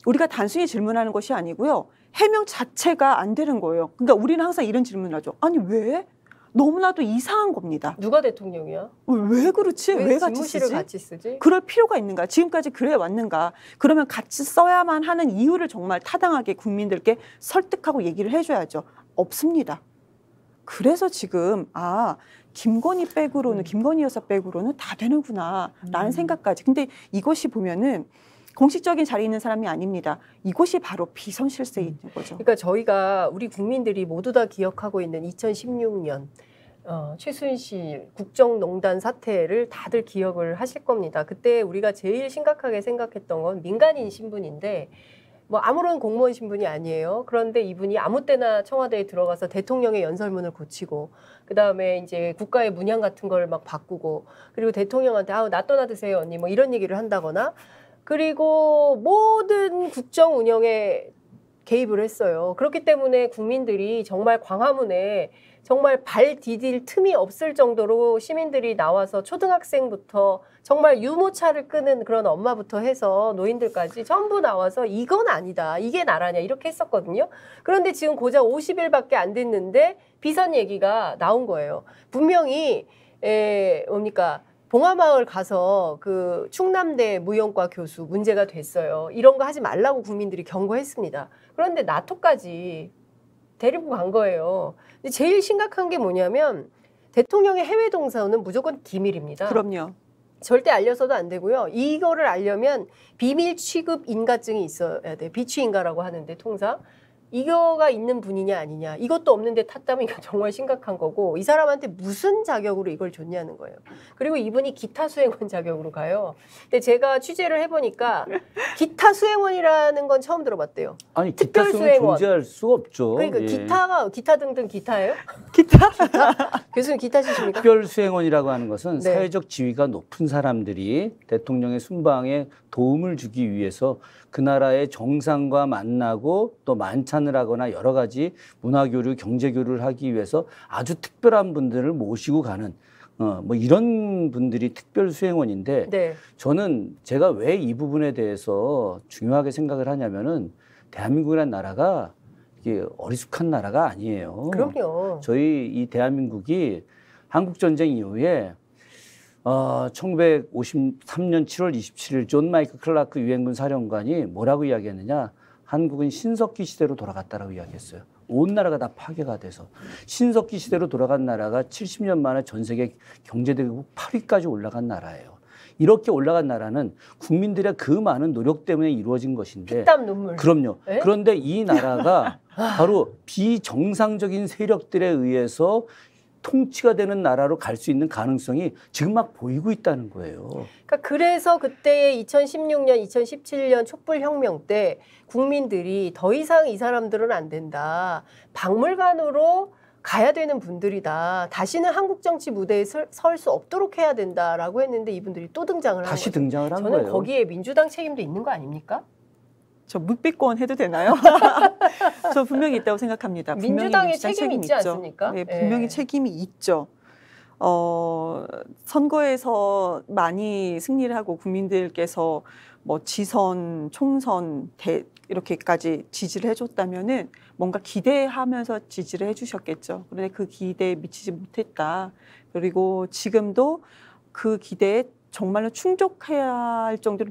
Speaker 3: 우리가 단순히 질문하는 것이 아니고요. 해명 자체가 안 되는 거예요. 그러니까 우리는 항상 이런 질문을 하죠. 아니 왜? 너무나도 이상한 겁니다.
Speaker 1: 누가 대통령이야?
Speaker 3: 왜 그렇지? 왜 같이
Speaker 1: 집무실을
Speaker 3: 쓰지?
Speaker 1: 같이 쓰지?
Speaker 3: 그럴 필요가 있는가? 지금까지 그래 왔는가? 그러면 같이 써야만 하는 이유를 정말 타당하게 국민들께 설득하고 얘기를 해줘야죠. 없습니다. 그래서 지금 김건희 백으로는 김건희 여사 백으로는 다 되는구나라는 생각까지. 근데 이것이 보면은 공식적인 자리에 있는 사람이 아닙니다. 이것이 바로 비선실세에 있는 거죠.
Speaker 1: 그러니까 저희가 우리 국민들이 모두 다 기억하고 있는 2016년 최순실 국정농단 사태를 다들 기억을 하실 겁니다. 그때 우리가 제일 심각하게 생각했던 건 민간인 신분인데 뭐 아무런 공무원 신분이 아니에요. 그런데 이분이 아무 때나 청와대에 들어가서 대통령의 연설문을 고치고 그다음에 이제 국가의 문양 같은 걸 막 바꾸고 그리고 대통령한테 나 떠나 드세요 언니 뭐 이런 얘기를 한다거나 그리고 모든 국정 운영에 개입을 했어요. 그렇기 때문에 국민들이 정말 광화문에 정말 발 디딜 틈이 없을 정도로 시민들이 나와서 초등학생부터 정말 유모차를 끄는 그런 엄마부터 해서 노인들까지 전부 나와서 이건 아니다. 이게 나라냐. 이렇게 했었거든요. 그런데 지금 고작 50일밖에 안 됐는데 비선 얘기가 나온 거예요. 분명히 뭡니까? 봉화마을 가서 그 충남대 무용과 교수 문제가 됐어요. 이런 거 하지 말라고 국민들이 경고했습니다. 그런데 나토까지 데리고 간 거예요. 근데 제일 심각한 게 뭐냐면 대통령의 해외 동선은 무조건 기밀입니다.
Speaker 3: 그럼요.
Speaker 1: 절대 알려서도 안 되고요. 이거를 알려면 비밀 취급 인가증이 있어야 돼. 비취인가라고 하는데 통상. 이거가 있는 분이냐 아니냐. 이것도 없는데 탔다면 이거 정말 심각한 거고 이 사람한테 무슨 자격으로 이걸 줬냐는 거예요. 그리고 이분이 기타 수행원 자격으로 가요. 근데 제가 취재를 해보니까 기타 수행원이라는 건 처음 들어봤대요.
Speaker 2: 아니
Speaker 1: 특별
Speaker 2: 기타 수행은
Speaker 1: 수행원.
Speaker 2: 존재할 수가 없죠.
Speaker 1: 그러니까
Speaker 2: 예.
Speaker 1: 기타 등등 기타예요?
Speaker 3: 기타?
Speaker 1: 교수님 기타 치십니까?
Speaker 2: 특별 수행원이라고 하는 것은
Speaker 1: 네.
Speaker 2: 사회적 지위가 높은 사람들이 대통령의 순방에 도움을 주기 위해서 그 나라의 정상과 만나고 또 만찬을 하거나 여러 가지 문화교류, 경제교류를 하기 위해서 아주 특별한 분들을 모시고 가는 뭐 이런 분들이 특별 수행원인데
Speaker 1: 네.
Speaker 2: 저는 제가 왜 이 부분에 대해서 중요하게 생각을 하냐면은 대한민국이라는 나라가 이게 어리숙한 나라가 아니에요.
Speaker 1: 그럼요.
Speaker 2: 저희 이 대한민국이 한국전쟁 이후에 1953년 7월 27일 존 마이클 클라크 유엔군 사령관이 뭐라고 이야기했느냐. 한국은 신석기 시대로 돌아갔다라고 이야기했어요. 온 나라가 다 파괴가 돼서. 신석기 시대로 돌아간 나라가 70년 만에 전 세계 경제대국 8위까지 올라간 나라예요. 이렇게 올라간 나라는 국민들의 그 많은 노력 때문에 이루어진 것인데.
Speaker 1: 피땀 눈물.
Speaker 2: 그럼요.
Speaker 1: 네?
Speaker 2: 그런데 이 나라가 바로 비정상적인 세력들에 의해서 통치가 되는 나라로 갈 수 있는 가능성이 지금 막 보이고 있다는 거예요.
Speaker 1: 그러니까 그래서 그때 2016년, 2017년 촛불혁명 때 국민들이 더 이상 이 사람들은 안 된다. 박물관으로 가야 되는 분들이다. 다시는 한국 정치 무대에 설 수 없도록 해야 된다라고 했는데 이분들이 또 등장을 한
Speaker 2: 다시
Speaker 1: 거죠.
Speaker 2: 등장을 한
Speaker 1: 저는
Speaker 2: 거예요.
Speaker 1: 거기에 민주당 책임도 있는 거 아닙니까?
Speaker 3: 저 묵비권 해도 되나요? 저 분명히 있다고 생각합니다. 분명히
Speaker 1: 민주당의
Speaker 3: 민주당
Speaker 1: 책임이 있지
Speaker 3: 있죠.
Speaker 1: 않습니까?
Speaker 3: 네, 분명히
Speaker 1: 예.
Speaker 3: 책임이 있죠. 선거에서 많이 승리를 하고 국민들께서 뭐 지선, 총선, 이렇게까지 지지를 해줬다면은 뭔가 기대하면서 지지를 해주셨겠죠. 그런데 그 기대에 미치지 못했다. 그리고 지금도 그 기대에 정말로 충족해야 할 정도로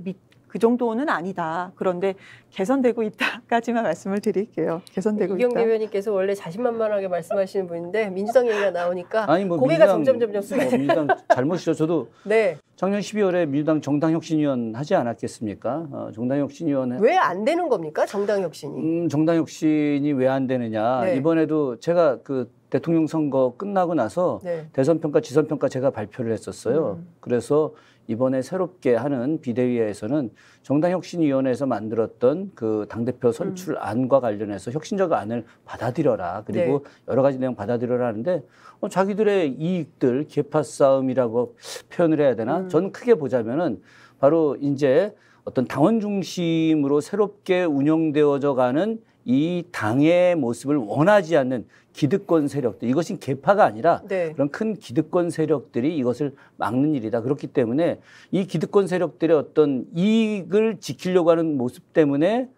Speaker 3: 그 정도는 아니다. 그런데 개선되고 있다까지만 말씀을 드릴게요. 개선되고
Speaker 1: 이경
Speaker 3: 있다.
Speaker 1: 대변인께서 원래 자신만만하게 말씀하시는 분인데 민주당 얘기가 나오니까
Speaker 2: 아니 뭐
Speaker 1: 고개가
Speaker 2: 민주당,
Speaker 1: 점점 숙여져요.
Speaker 2: 뭐 민주당 잘못이죠. 저도
Speaker 1: 네.
Speaker 2: 작년 12월에 민주당 정당혁신위원 하지 않았겠습니까? 정당혁신위원
Speaker 1: 왜 안 되는 겁니까? 정당 혁신이.
Speaker 2: 정당혁신이 왜 안 되느냐?
Speaker 1: 네.
Speaker 2: 이번에도 제가 그 대통령 선거 끝나고 나서
Speaker 1: 네.
Speaker 2: 대선평가, 지선평가 제가 발표를 했었어요. 그래서 이번에 새롭게 하는 비대위에서는 정당혁신위원회에서 만들었던 그 당대표 선출안과 관련해서 혁신적 안을 받아들여라. 그리고
Speaker 1: 네.
Speaker 2: 여러 가지 내용 받아들여라 하는데 자기들의 이익들, 계파 싸움이라고 표현을 해야 되나? 전 크게 보자면은 바로 이제 어떤 당원 중심으로 새롭게 운영되어져 가는 이 당의 모습을 원하지 않는 기득권 세력들, 이것이 계파가 아니라
Speaker 1: 네.
Speaker 2: 그런 큰 기득권 세력들이 이것을 막는 일이다. 그렇기 때문에 이 기득권 세력들의 어떤 이익을 지키려고 하는 모습 때문에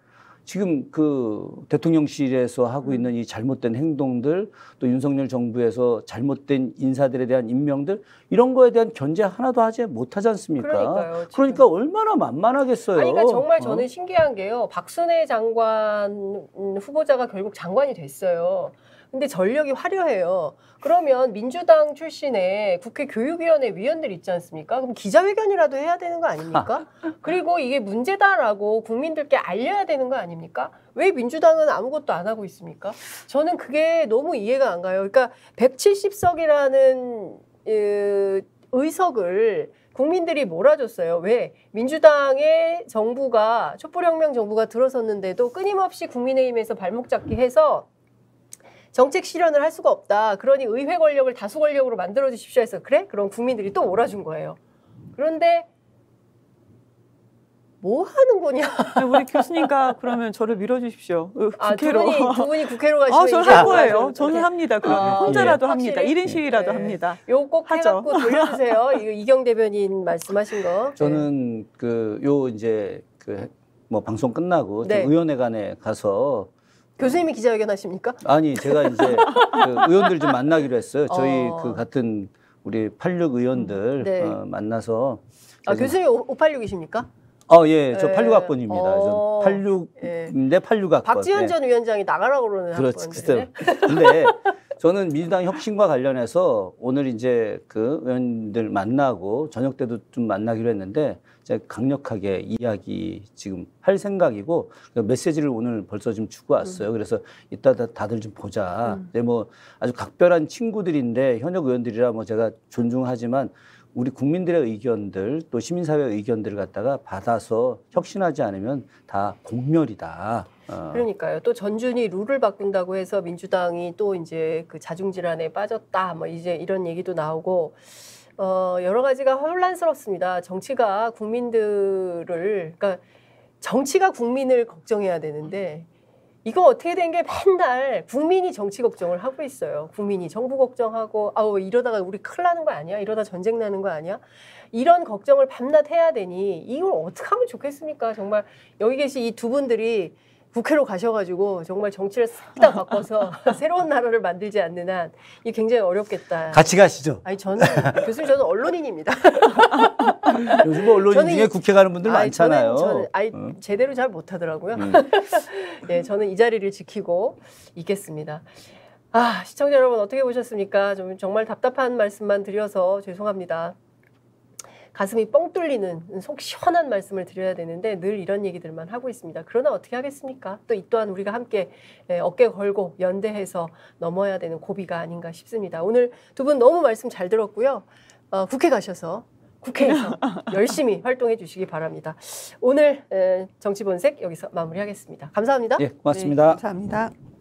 Speaker 2: 지금 그 대통령실에서 하고 있는 이 잘못된 행동들, 또 윤석열 정부에서 잘못된 인사들에 대한 임명들, 이런 거에 대한 견제 하나도 하지 못하지 않습니까?
Speaker 1: 그러니까요, 지금.
Speaker 2: 그러니까 얼마나 만만하겠어요.
Speaker 1: 아니, 그러니까 정말 저는 신기한 게요. 박순애 장관 후보자가 결국 장관이 됐어요. 근데 전력이 화려해요. 그러면 민주당 출신의 국회 교육위원회 위원들 있지 않습니까? 그럼 기자회견이라도 해야 되는 거 아닙니까? 그리고 이게 문제다라고 국민들께 알려야 되는 거 아닙니까? 왜 민주당은 아무것도 안 하고 있습니까? 저는 그게 너무 이해가 안 가요. 그러니까 170석이라는 의석을 국민들이 몰아줬어요. 왜? 민주당의 정부가, 촛불혁명 정부가 들어섰는데도 끊임없이 국민의힘에서 발목 잡기 해서 정책 실현을 할 수가 없다. 그러니 의회 권력을 다수 권력으로 만들어 주십시오 해서 그래? 그럼 국민들이 또 몰아준 거예요. 그런데 뭐 하는 거냐?
Speaker 3: 우리 교수님과 그러면 저를 밀어주십시오. 국회로.
Speaker 1: 두 분이 국회로 가시면
Speaker 3: 저는
Speaker 1: 이제
Speaker 3: 할 거예요.
Speaker 1: 몰아주는
Speaker 3: 저는
Speaker 1: 거죠.
Speaker 3: 합니다. 그러면 혼자라도 합니다.
Speaker 1: 확실히?
Speaker 3: 1인 시위라도
Speaker 1: 네.
Speaker 3: 합니다.
Speaker 1: 요거 꼭
Speaker 3: 하죠.
Speaker 1: 해갖고 돌려주세요. 이거 이경 대변인 말씀하신 거.
Speaker 2: 저는 이제 뭐 방송 끝나고
Speaker 1: 네.
Speaker 2: 의원회관에 가서
Speaker 1: 교수님이 기자회견 하십니까?
Speaker 2: 아니 제가 이제 그 의원들 좀 만나기로 했어요. 저희
Speaker 1: 어.
Speaker 2: 그 같은 우리 86 의원들
Speaker 1: 네.
Speaker 2: 만나서
Speaker 1: 교수님 586이십니까?
Speaker 2: 예, 저
Speaker 1: 네.
Speaker 2: 86학번입니다.
Speaker 1: 어.
Speaker 2: 86인데 86학번.
Speaker 1: 박지원 전 위원장이 나가라고 그러는
Speaker 2: 그렇지,
Speaker 1: 학번인데.
Speaker 2: 글쎄요. 근데 저는 민주당 혁신과 관련해서 오늘 이제 그 의원들 만나고 저녁 때도 좀 만나기로 했는데 제가 강력하게 이야기 지금 할 생각이고 메시지를 오늘 벌써 좀 주고 왔어요. 그래서 이따 다들 좀 보자. 근데 뭐 아주 각별한 친구들인데 현역 의원들이라 뭐 제가 존중하지만 우리 국민들의 의견들 또 시민사회의 의견들을 갖다가 받아서 혁신하지 않으면 다 공멸이다.
Speaker 1: 그러니까요. 또 전준이 룰을 바꾼다고 해서 민주당이 또 이제 그 자중질환에 빠졌다. 뭐 이제 이런 얘기도 나오고 여러 가지가 혼란스럽습니다. 정치가 그러니까 정치가 국민을 걱정해야 되는데 이거 어떻게 된 게 맨날 국민이 정치 걱정을 하고 있어요. 국민이 정부 걱정하고 이러다가 우리 큰일 나는 거 아니야? 이러다 전쟁 나는 거 아니야? 이런 걱정을 밤낮 해야 되니 이걸 어떻게 하면 좋겠습니까? 정말 여기 계신 이 두 분들이 국회로 가셔가지고 정말 정치를 싹 다 바꿔서 새로운 나라를 만들지 않는 한 이게 굉장히 어렵겠다.
Speaker 2: 같이 가시죠.
Speaker 1: 아니 저는 교수님 저는 언론인입니다.
Speaker 2: 요즘 언론인 중에 국회 가는 분들 많잖아요.
Speaker 1: 저는 제대로 잘 못하더라고요. 네, 저는 이 자리를 지키고 있겠습니다. 시청자 여러분 어떻게 보셨습니까? 좀 정말 답답한 말씀만 드려서 죄송합니다. 가슴이 뻥 뚫리는 속 시원한 말씀을 드려야 되는데 늘 이런 얘기들만 하고 있습니다. 그러나 어떻게 하겠습니까? 또 이 또한 우리가 함께 어깨 걸고 연대해서 넘어야 되는 고비가 아닌가 싶습니다. 오늘 두 분 너무 말씀 잘 들었고요. 국회 가셔서 국회에서 열심히 활동해 주시기 바랍니다. 오늘 정치본색 여기서 마무리하겠습니다. 감사합니다.
Speaker 2: 예, 고맙습니다.
Speaker 3: 감사합니다.